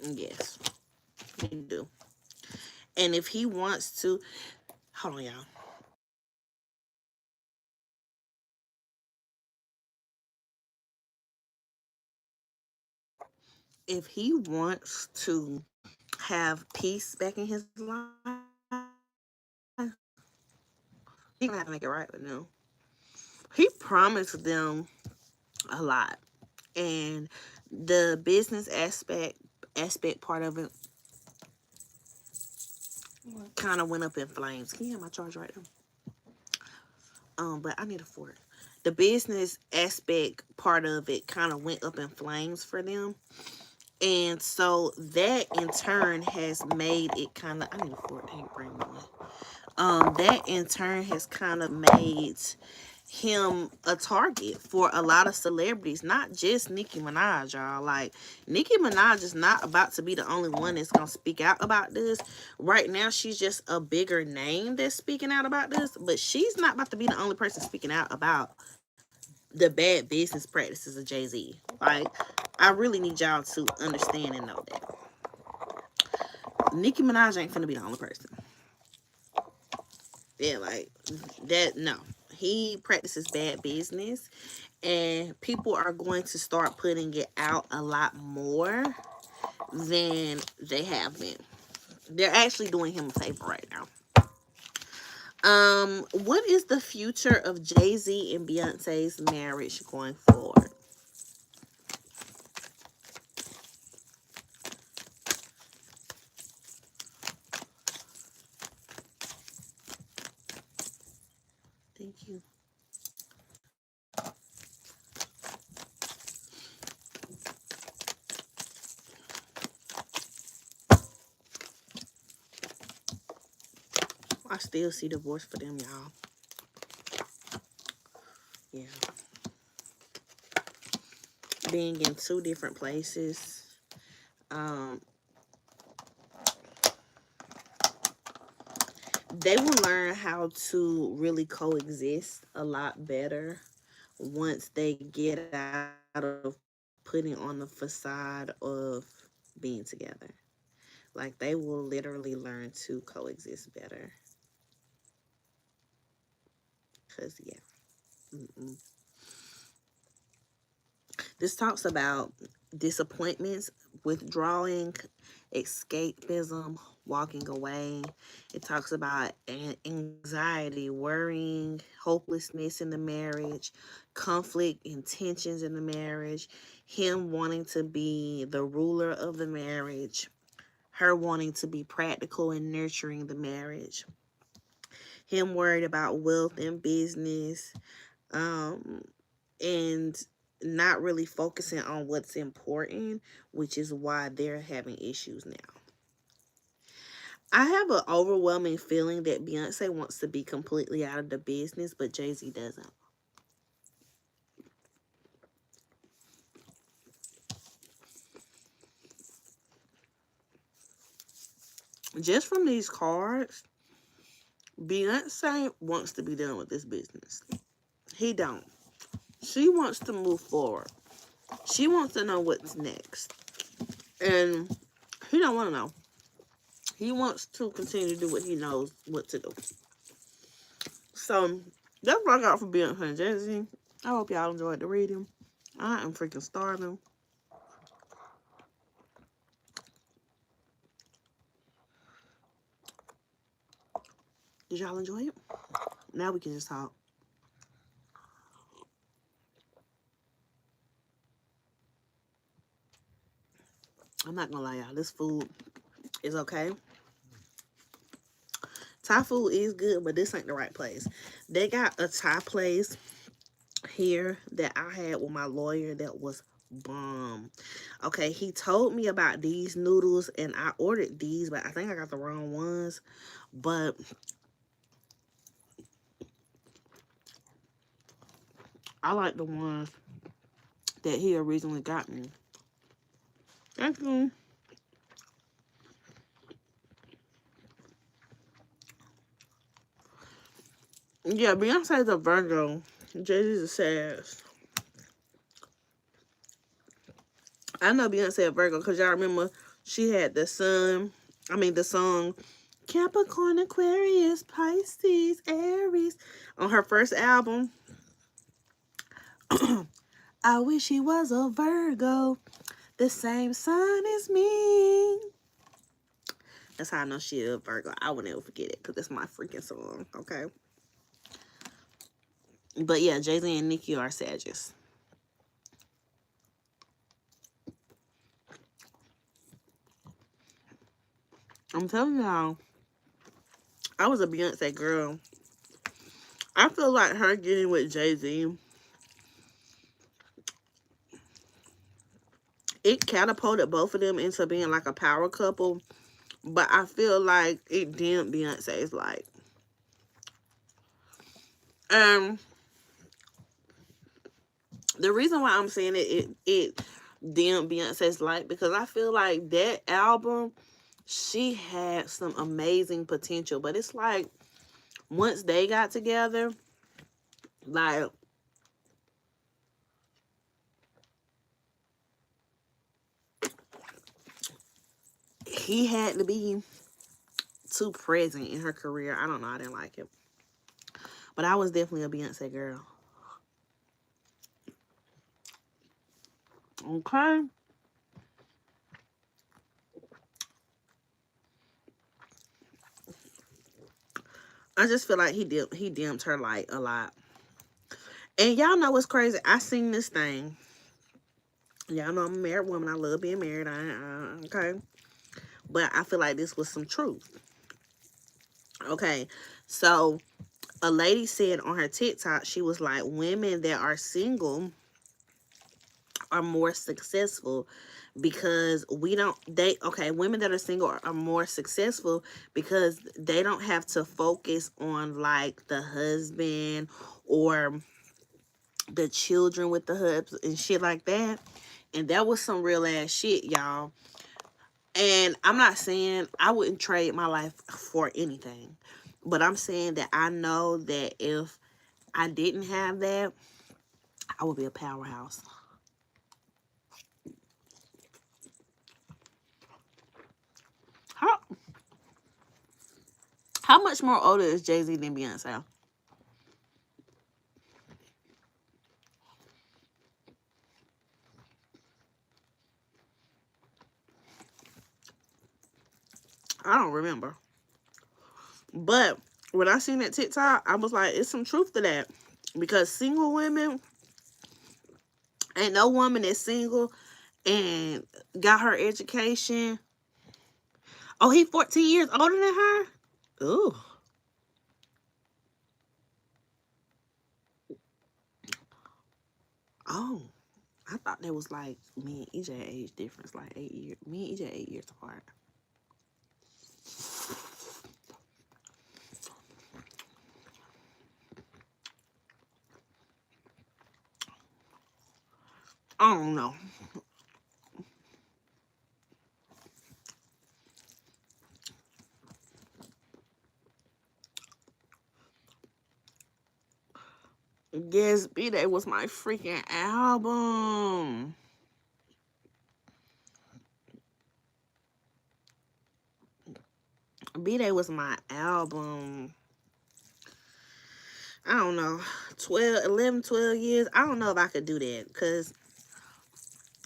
Yes, he do. And if he wants to, hold on, y'all. If he wants to have peace back in his life, he gonna have to make it right with them. He promised them a lot, and the business aspect part of it What? kind of went up in flames. Can you hear my charge right now? But I need a fork. The business aspect part of it kind of went up in flames for them. And so that in turn has made it kind of, I need a fork, I ain't bring one. That in turn has kind of made him a target for a lot of celebrities, not just Nicki Minaj, y'all. Like, Nicki Minaj is not about to be the only one that's gonna speak out about this. Right now, she's just a bigger name that's speaking out about this, but she's not about to be the only person speaking out about the bad business practices of Jay-Z. Like, I really need y'all to understand and know that Nicki Minaj ain't finna be the only person. Yeah, like that. No, he practices bad business, and people are going to start putting it out a lot more than they have been. They're actually doing him a favor right now. What is the future of Jay-Z and Beyonce's marriage going forward? Thank you. I still see divorce for them, y'all. Yeah, being in two different places. Um, they will learn how to really coexist a lot better once they get out of putting on the facade of being together. Like, they will literally learn to coexist better. Because, yeah. Mm-mm. This talks about disappointments, withdrawing, escapism, walking away. It talks about anxiety, worrying, hopelessness in the marriage, conflict and tensions in the marriage, him wanting to be the ruler of the marriage, her wanting to be practical and nurturing the marriage, him worried about wealth and business, um, and not really focusing on what's important, which is why they're having issues now. I have an overwhelming feeling that Beyonce wants to be completely out of the business, but Jay-Z doesn't. Just from these cards, Beyonce wants to be done with this business. He don't. She wants to move forward. She wants to know what's next. And he don't want to know. He wants to continue to do what he knows what to do. So that's what I got for Beyonce and Jay-Z. I hope y'all enjoyed the reading. I am freaking starving. Did y'all enjoy it? Now we can just talk. I'm not gonna lie, y'all. This food is okay. Thai food is good, but this ain't the right place. They got a Thai place here that I had with my lawyer that was bomb. Okay, he told me about these noodles and I ordered these, but I think I got the wrong ones. But I like the ones that he originally got me. Thank you. Yeah, Beyonce's a Virgo. Jay-Z's a Sag. I know Beyonce a Virgo because y'all remember she had the song Capricorn, Aquarius, Pisces, Aries on her first album. I wish he was a Virgo, the same sign as me. That's how I know she a Virgo. I would never forget it because it's my freaking song. Okay. But yeah, Jay-Z and Nicki are Sagittarius. I'm telling y'all, I was a Beyonce girl. I feel like her getting with Jay-Z, it catapulted both of them into being like a power couple. But I feel like it dimmed Beyonce's light. Um, the reason why I'm saying it dimmed Beyonce's light because I feel like that album, she had some amazing potential. But it's like once they got together, like he had to be too present in her career. I don't know. I didn't like it. But I was definitely a Beyonce girl. Okay. I just feel like he dimmed her light a lot. And y'all know what's crazy? I seen this thing. Y'all know I'm a married woman. I love being married. Okay. But I feel like this was some truth. Okay. So a lady said on her TikTok, she was like, women that are single are more successful because we don't they okay women that are single are more successful because they don't have to focus on like the husband or the children with the hubs and shit like that. And that was some real ass shit, y'all. And I'm not saying I wouldn't trade my life for anything, but I'm saying that I know that if I didn't have that, I would be a powerhouse. How how much more older is Jay-Z than Beyonce? I don't remember. But when I seen that TikTok, I was like, it's some truth to that. Because single women, ain't no woman that's single and got her education. Oh, he 14 years older than her? Ooh. Oh. I thought that was like me and EJ age difference, like 8 years. Me and EJ 8 years apart. I don't know. Yes, B-Day was my freaking album. B-Day was my album. I don't know. 12, 11, 12 years. I don't know if I could do that because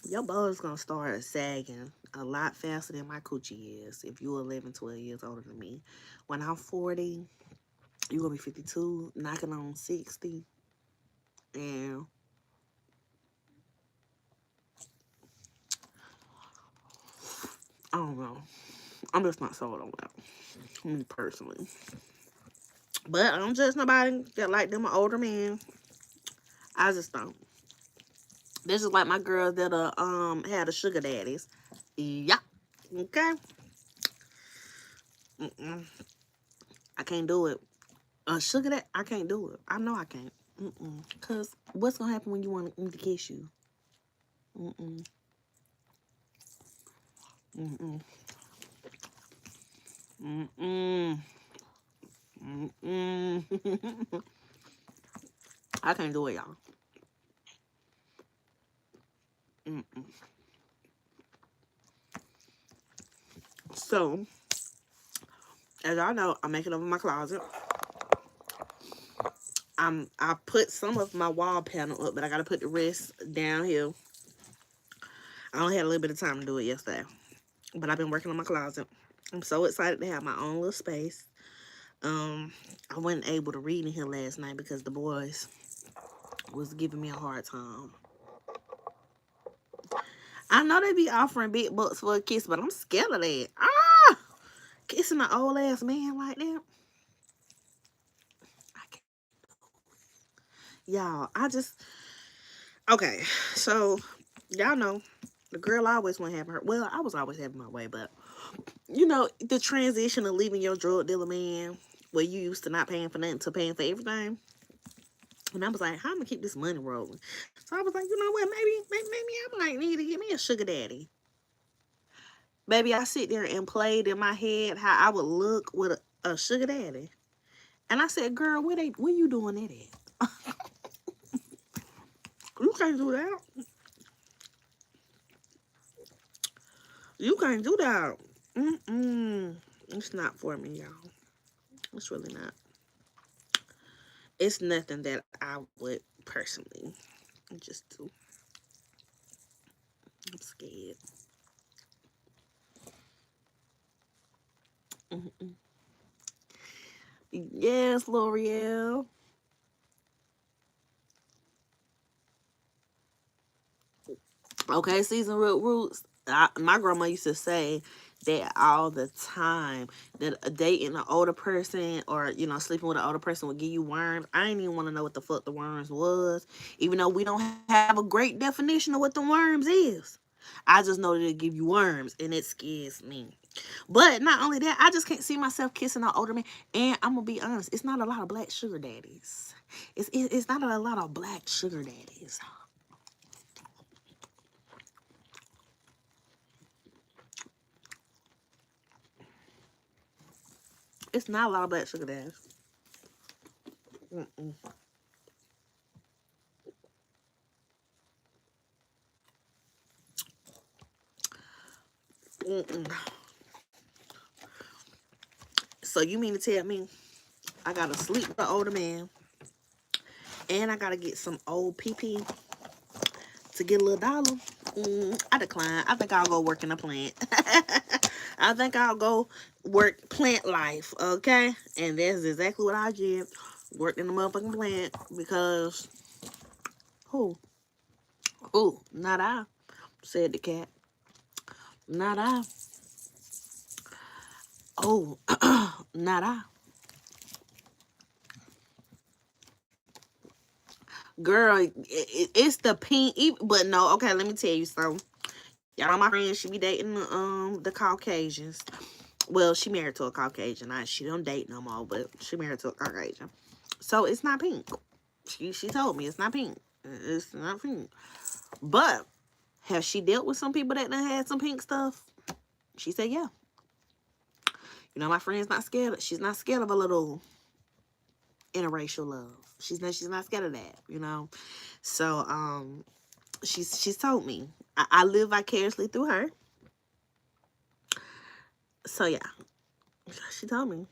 your body's going to start sagging a lot faster than my coochie is if you're 11, 12 years older than me. When I'm 40, you're going to be 52, knocking on 60. And I don't know. I'm just not sold on that. Me personally. But I don't judge nobody that like them an older man. I just don't. This is like my girls that had a sugar daddies. Yeah. Okay. Mm-mm. I can't do it. Sugar that I can't do it. I know I can't. Mm-mm. Cause what's gonna happen when you want me to kiss you? Mm-mm. Mm-mm. Mm-mm. Mm-mm. I can't do it, y'all. Mm-mm. So, as y'all know, I'm making over my closet. I put some of my wall panel up, but I gotta put the rest down here. I only had a little bit of time to do it yesterday, but I've been working on my closet. I'm so excited to have my own little space. Um, I wasn't able to read in here last night because the boys was giving me a hard time. I know they be offering big bucks for a kiss, but I'm scared of that. Ah, kissing an old ass man like that. I can't. Y'all, I just okay. So y'all know the girl always want to have her. Well, I was always having my way, but you know the transition of leaving your drug dealer man, where you used to not paying for nothing to paying for everything. And I was like, how am I gonna keep this money rolling? So I was like, you know what? Maybe I might need to get me a sugar daddy. Baby, I sit there and played in my head how I would look with a sugar daddy. And I said, girl, where you doing that at? You can't do that. You can't do that. Mm-mm. It's not for me, y'all. It's really not. It's nothing that I would personally just do. I'm scared. Mm-mm. Yes, L'Oreal. Okay, season root roots. My grandma used to say that all the time, that dating an older person or sleeping with an older person would give you worms. I didn't even want to know what the fuck the worms was, even though we don't have a great definition of what the worms is. I just know that it give you worms, and it scares me. But not only that, I just can't see myself kissing an older man. And I'm gonna be honest, it's not a lot of black sugar daddies. It's not a lot of black sugar daddies. It's not a lot of black sugar daddies. Mm-mm. Mm-mm. So you mean to tell me I gotta sleep with an older man and I gotta get some old PP to get a little dollar? I decline. I think I'll go work in a plant. I think I'll go work plant life, okay? And that's exactly what I did. Worked in the motherfucking plant because who? Who? Not I, said the cat. Not I. Oh, not I. Girl, it's the pink. But no, okay. Let me tell you something. Y'all, my friend, she be dating the Caucasians. Well, she married to a Caucasian. She don't date no more, but she married to a Caucasian. So it's not pink. She told me it's not pink. It's not pink. But has she dealt with some people that done had some pink stuff? She said yeah. My friend's not scared. She's not scared of a little interracial love. She's not scared of that. So she's told me I live vicariously through her. So yeah, she told me.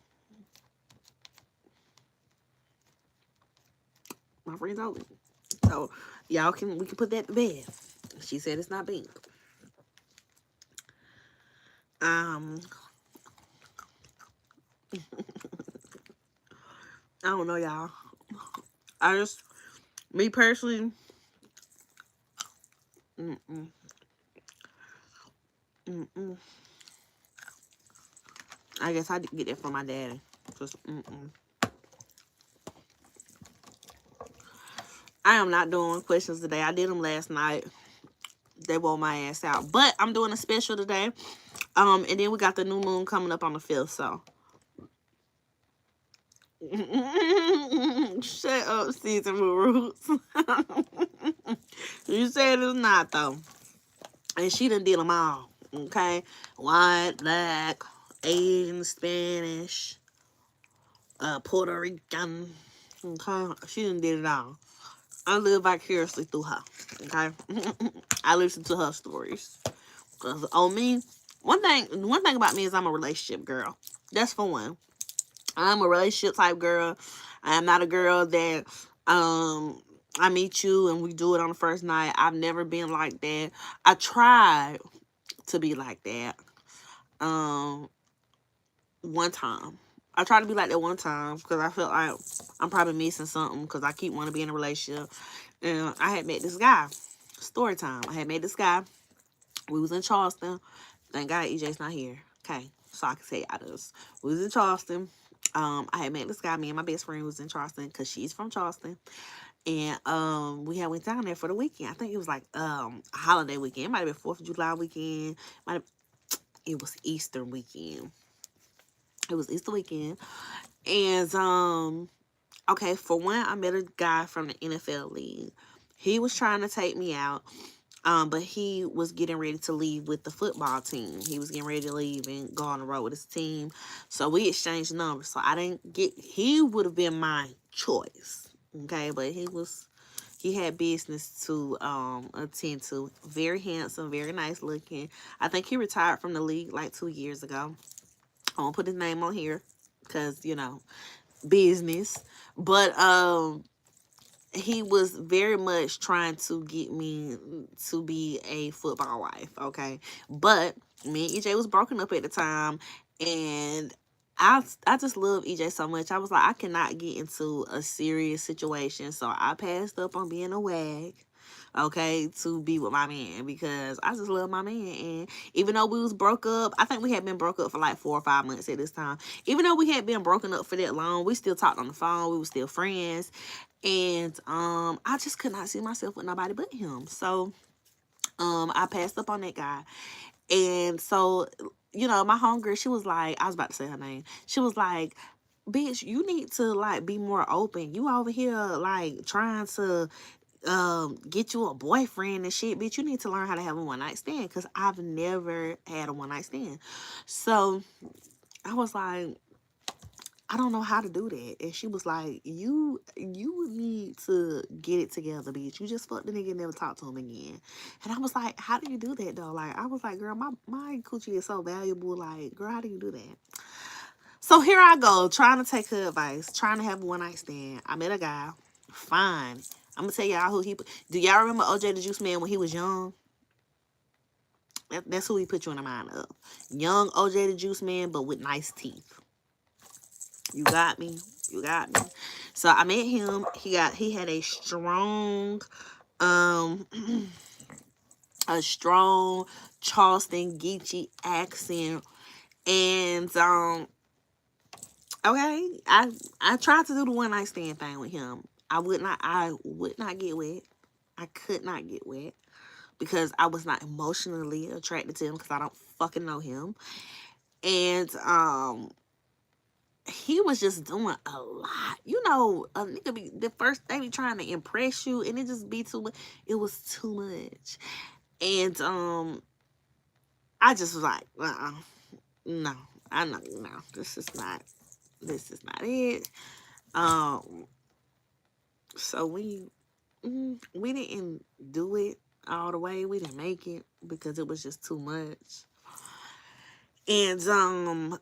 My friend told me. So we can put that to bed. She said it's not pink. Um, I don't know, y'all. I just me personally. Mm-mm, mm-mm. I guess I did get that from my daddy. Just I am not doing questions today. I did them last night. They wore my ass out. But I'm doing a special today. And then we got the new moon coming up on the 5th, so. Shut up, season roots. You said it's not, though. And she done did them all, okay? White, black, Asian, Spanish, Puerto Rican, okay? She done did it all. I live vicariously through her, okay? I listen to her stories. Cause on me, one thing about me is I'm a relationship girl. That's for one. I'm a relationship type girl. I am not a girl that I meet you and we do it on the first night. I've never been like that. I tried to be like that. Um one time. I tried to be like that one time because I felt like I'm probably missing something because I keep wanting to be in a relationship. And I had met this guy. Story time. I had met this guy. We was in Charleston. Thank God EJ's not here. Okay. So I can say I just. We was in Charleston. I had met this guy. Me and my best friend was in Charleston because she's from Charleston. And we had went down there for the weekend. I think it was like a holiday weekend. It might have been 4th of July weekend. Might have, it was Easter weekend. It was Easter weekend. And okay, for one, I met a guy from the NFL league. He was trying to take me out. But he was getting ready to leave with the football team. He was getting ready to leave and go on the road with his team. So we exchanged numbers. So I didn't get, he would have been my choice. Okay, but he had business to attend to. Very handsome, very nice looking. I think he retired from the league like 2 years ago. I won't put his name on here because, business. But he was very much trying to get me to be a football wife, okay? But me and EJ was broken up at the time, and I just love EJ so much. I was like, I cannot get into a serious situation, so I passed up on being a wag, okay, to be with my man because I just love my man. And even though we was broke up, I think we had been broke up for like 4 or 5 months at this time. Even though we had been broken up for that long, we still talked on the phone. We were still friends. And I just could not see myself with nobody but him. So I passed up on that guy. And so, my homegirl, she was like, I was about to say her name. She was like, bitch, you need to like be more open. You over here like trying to get you a boyfriend and shit, bitch. You need to learn how to have a one night stand because I've never had a one night stand. So I was like, I don't know how to do that. And she was like, you need to get it together, bitch. You just fucked the nigga and never talk to him again. And I was like, how do you do that though? Like, I was like, girl, my coochie is so valuable. Like, girl, how do you do that? So here I go, trying to take her advice, trying to have a one night stand. I met a guy. Fine. I'm gonna tell y'all who he. Do y'all remember OJ the Juice Man when he was young? That's who he put you in the mind of. Young OJ the Juice Man, but with nice teeth. You got me. You got me. So I met him. He had um a strong Charleston Geechee accent. And okay, I tried to do the one night stand thing with him. I would not get wet. I could not get wet because I was not emotionally attracted to him because I don't fucking know him. And he was just doing a lot. A nigga be the first they be trying to impress you and it just be too much. It was too much. And I just was like, no, I know, no, this is not it. Um so we didn't do it all the way. We didn't make it because it was just too much. And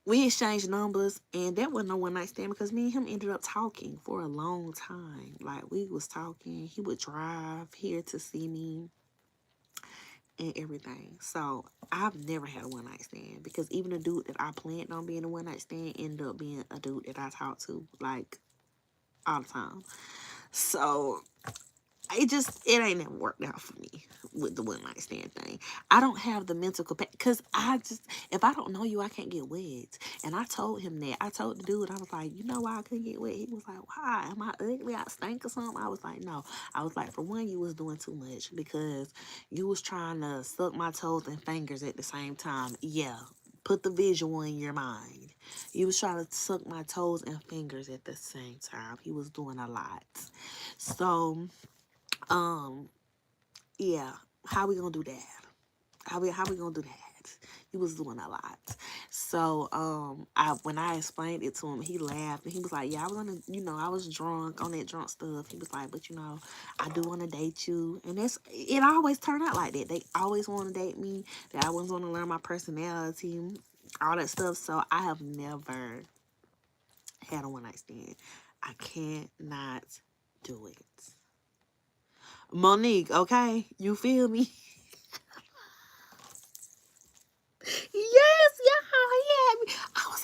we exchanged numbers, and that wasn't no one night stand because me and him ended up talking for a long time. Like, we was talking. He would drive here to see me and everything. So I've never had a one night stand because even the dude that I planned on being a one night stand ended up being a dude that I talked to like all the time. So it ain't never worked out for me with the one night stand thing. I don't have the mental capacity because if I don't know you, I can't get wet. And I told him that. I told the dude, I was like, you know why I couldn't get wet? He was like, why? Am I ugly? I stink or something? I was like, no. I was like, for one, you was doing too much because you was trying to suck my toes and fingers at the same time. Yeah. Put the visual in your mind. You was trying to suck my toes and fingers at the same time. He was doing a lot. So, um, yeah, how we gonna do that? How we gonna do that? He was doing a lot. So when I explained it to him, he laughed and he was like, yeah, I was I was drunk on that drunk stuff. He was like, but I do want to date you. And it always turned out like that. They always want to date me. They always want to learn my personality, all that stuff. So I have never had a one night stand. I cannot do it. Monique, okay? You feel me? Yes, yeah, he had me. I was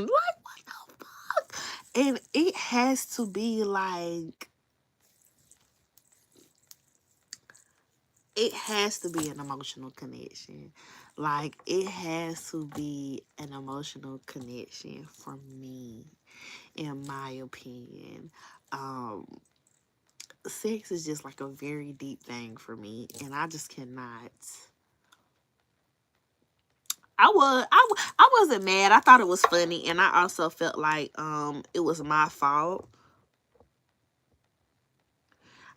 Like, what the fuck? And it has to be like, it has to be an emotional connection. Like, it has to be an emotional connection for me, in my opinion. Um, Sex is just like a very deep thing for me, and I just cannot. I wasn't mad. I thought it was funny, and I also felt like it was my fault.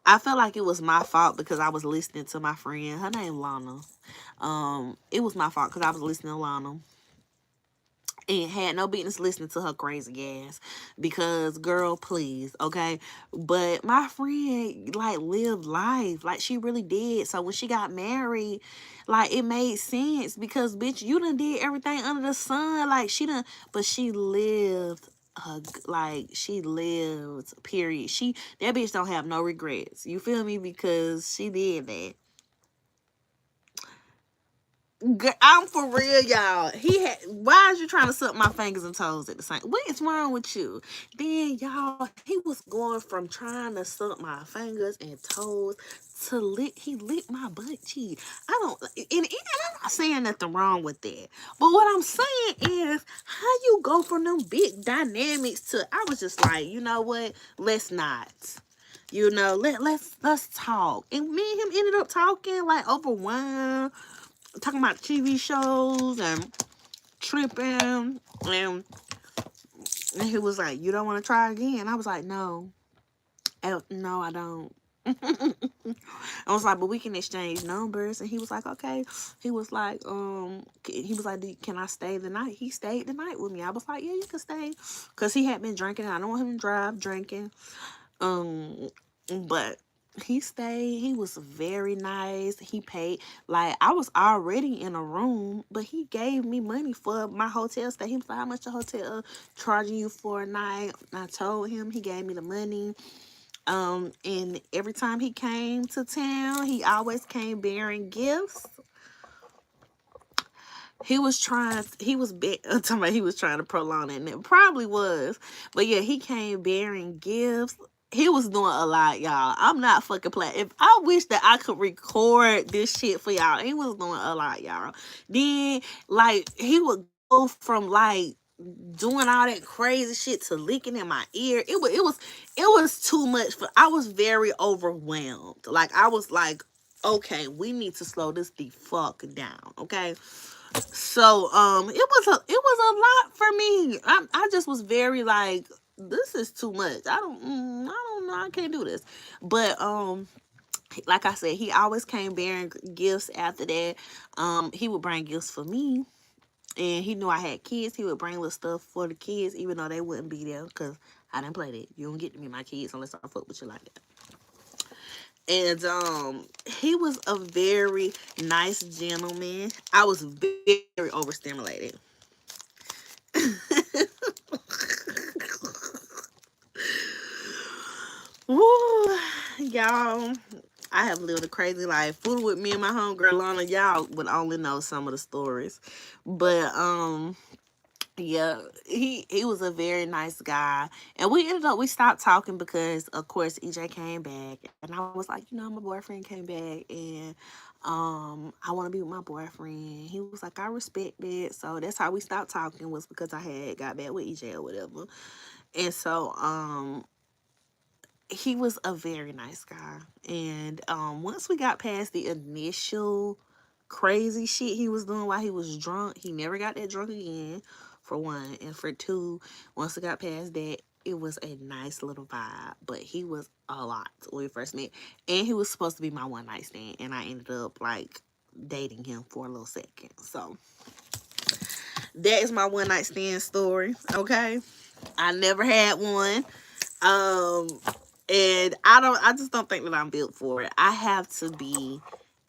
I felt like it was my fault because I was listening to my friend. Her name Lana. It was my fault because I was listening to Lana and had no business listening to her crazy ass, because girl, please, okay. But my friend like lived life, like she really did. So when she got married, like it made sense, because bitch, you done did everything under the sun. Like she done, but she lived like she lived, period. She, that bitch don't have no regrets, you feel me, because she did that. I'm for real, y'all. He had. Why is you trying to suck my fingers and toes at the same? What is wrong with you? Then y'all, he was going from trying to suck my fingers and toes to lick. He licked my butt cheek. I don't. And I'm not saying nothing wrong with that. But what I'm saying is, how you go from them big dynamics to? I was just like, you know what? Let's not. Let's talk. And me and him ended up talking like over wine, talking about TV shows and tripping, and he was like, "You don't want to try again?" I was like, "No, no, I don't." I was like, "But we can exchange numbers," and he was like, "Okay." He was like, "Can I stay the night?" He stayed the night with me. I was like, "Yeah, you can stay," because he had been drinking. I don't want him to drive drinking. Um, but he stayed. He was very nice. He paid, like I was already in a room, but he gave me money for my hotel stay. He was like, "How much the hotel charging you for a night?" I told him. He gave me the money. And every time he came to town, he always came bearing gifts. He was big. Talking about he was trying to prolong it, and it probably was. But yeah, he came bearing gifts. He was doing a lot, y'all. I'm not fucking playing. If I wish that I could record this shit for y'all, he was doing a lot, y'all. Then, like, he would go from like doing all that crazy shit to leaking in my ear. It was too much for. I was very overwhelmed. Like I was like, okay, we need to slow this the fuck down, okay? So it was a lot for me. I just was very like, this is too much. I don't know, I can't do this. But like I said, he always came bearing gifts after that. He would bring gifts for me. And he knew I had kids. He would bring little stuff for the kids, even though they wouldn't be there, because I didn't play that. You don't get to meet my kids unless I fuck with you like that. And he was a very nice gentleman. I was very overstimulated. Woo, y'all. I have lived a crazy life. Food with me and my homegirl Lana, y'all would only know some of the stories. But yeah, he was a very nice guy, and we stopped talking because of course EJ came back, and I was like, my boyfriend came back, and I want to be with my boyfriend. He was like, I respect it. So that's how we stopped talking, was because I had got back with EJ or whatever. And so he was a very nice guy. And once we got past the initial crazy shit he was doing while he was drunk, he never got that drunk again, for one. And for two, once we got past that, it was a nice little vibe. But he was a lot when we first met. And he was supposed to be my one night stand. And I ended up like dating him for a little second. So that is my one night stand story. Okay. I never had one. Um, and I just don't think that I'm built for it. I have to be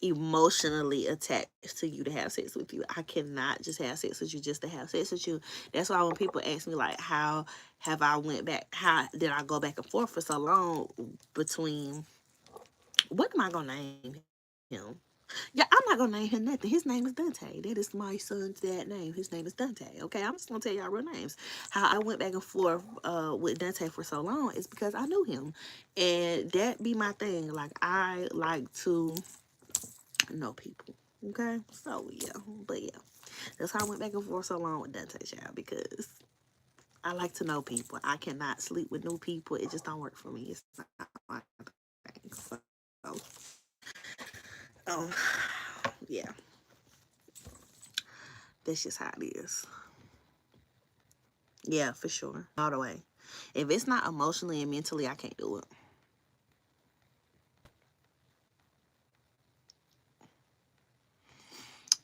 emotionally attached to you to have sex with you. I cannot just have sex with you just to have sex with you. That's why when people ask me like, how did I go back and forth for so long between, what am I gonna name him? Yeah, I'm not gonna name him nothing. His name is Dante. That is my son's dad name. His name is Dante. Okay, I'm just gonna tell y'all real names. How I went back and forth with Dante for so long is because I knew him, and that be my thing. Like I like to know people. Okay, so yeah, but yeah, that's how I went back and forth so long with Dante child because I like to know people. I cannot sleep with new people. It just don't work for me. It's not my thing. So, um, yeah, that's just how it is. Yeah, for sure. All the way. If it's not emotionally and mentally, I can't do it.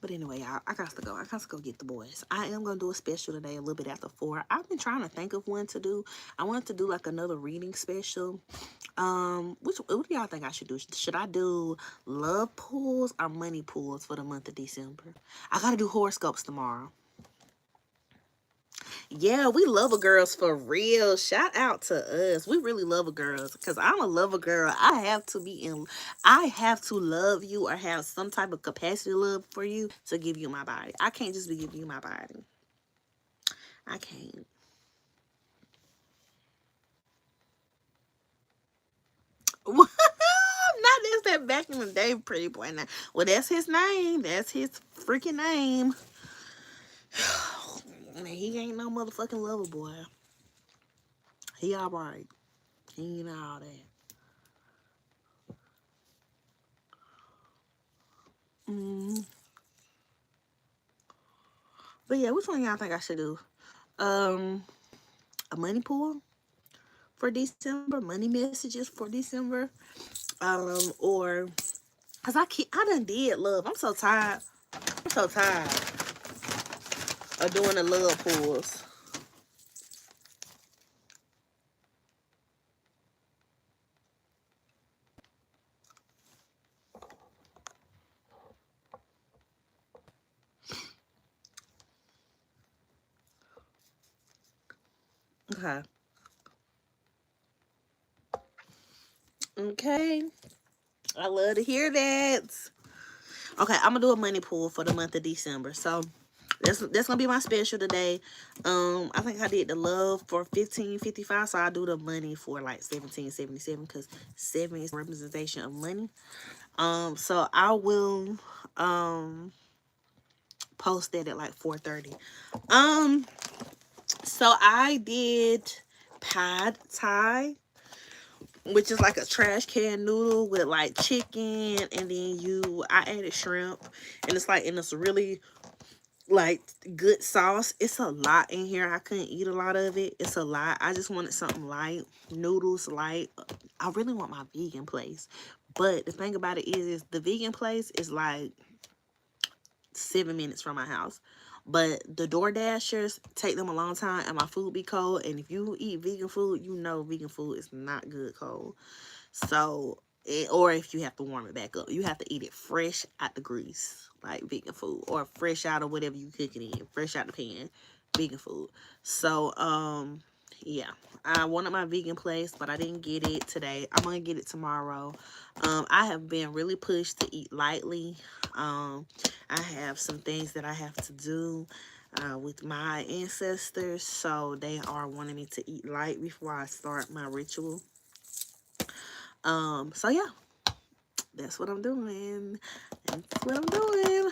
But anyway, y'all, I got to go. I got to go get the boys. I am going to do a special today a little bit after 4. I've been trying to think of one to do. I wanted to do like another reading special. What do y'all think I should do? Should I do love pools or money pools for the month of December? I got to do horoscopes tomorrow. Yeah, we lover girls for real. Shout out to us. We really love a girls because I'm a lover girl. I have to love you or have some type of capacity to love for you to give you my body. I can't just be giving you my body. I can't. Not that's that back in the day, pretty boy. Now, well, that's his name. That's his freaking name. Man, he ain't no motherfucking lover boy. He all right. He ain't all that. Mm. But yeah, which one y'all think I should do? Um, a money pool for December, money messages for December, or cause I done did love. I'm so tired. I'm so tired of doing the love pools. Okay, okay, I love to hear that. Okay, I'm gonna do a money pool for the month of December. So that's gonna be my special today. I think I did the love for 15.55, so I'll do the money for like 17.77 because 7 is representation of money. So I will post that at like 4:30. Um, so I did pad thai, which is like a trash can noodle with like chicken, and then I added shrimp, and it's like in this really like good sauce. It's a lot in here. I couldn't eat a lot of it. It's a lot. I just wanted something light, noodles light. I really want my vegan place, but the thing about it is the vegan place is like 7 minutes from my house. But the Door Dashers take them a long time, and my food be cold. And if you eat vegan food, you know vegan food is not good cold. So, or if you have to warm it back up, you have to eat it fresh out the grease, like vegan food, or fresh out of whatever you cook it in, fresh out the pan, vegan food. So, yeah, I wanted my vegan place, but I didn't get it today. I'm gonna get it tomorrow. I have been really pushed to eat lightly. I have some things that I have to do with my ancestors, so they are wanting me to eat light before I start my ritual. So yeah, that's what I'm doing. That's what I'm doing.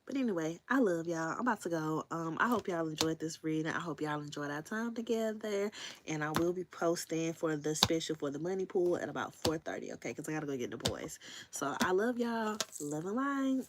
But anyway, I love y'all. I'm about to go. I hope y'all enjoyed this reading. I hope y'all enjoyed our time together. And I will be posting for the special for the money pool at about 4:30, okay? Because I gotta go get the boys. So I love y'all. Love and light.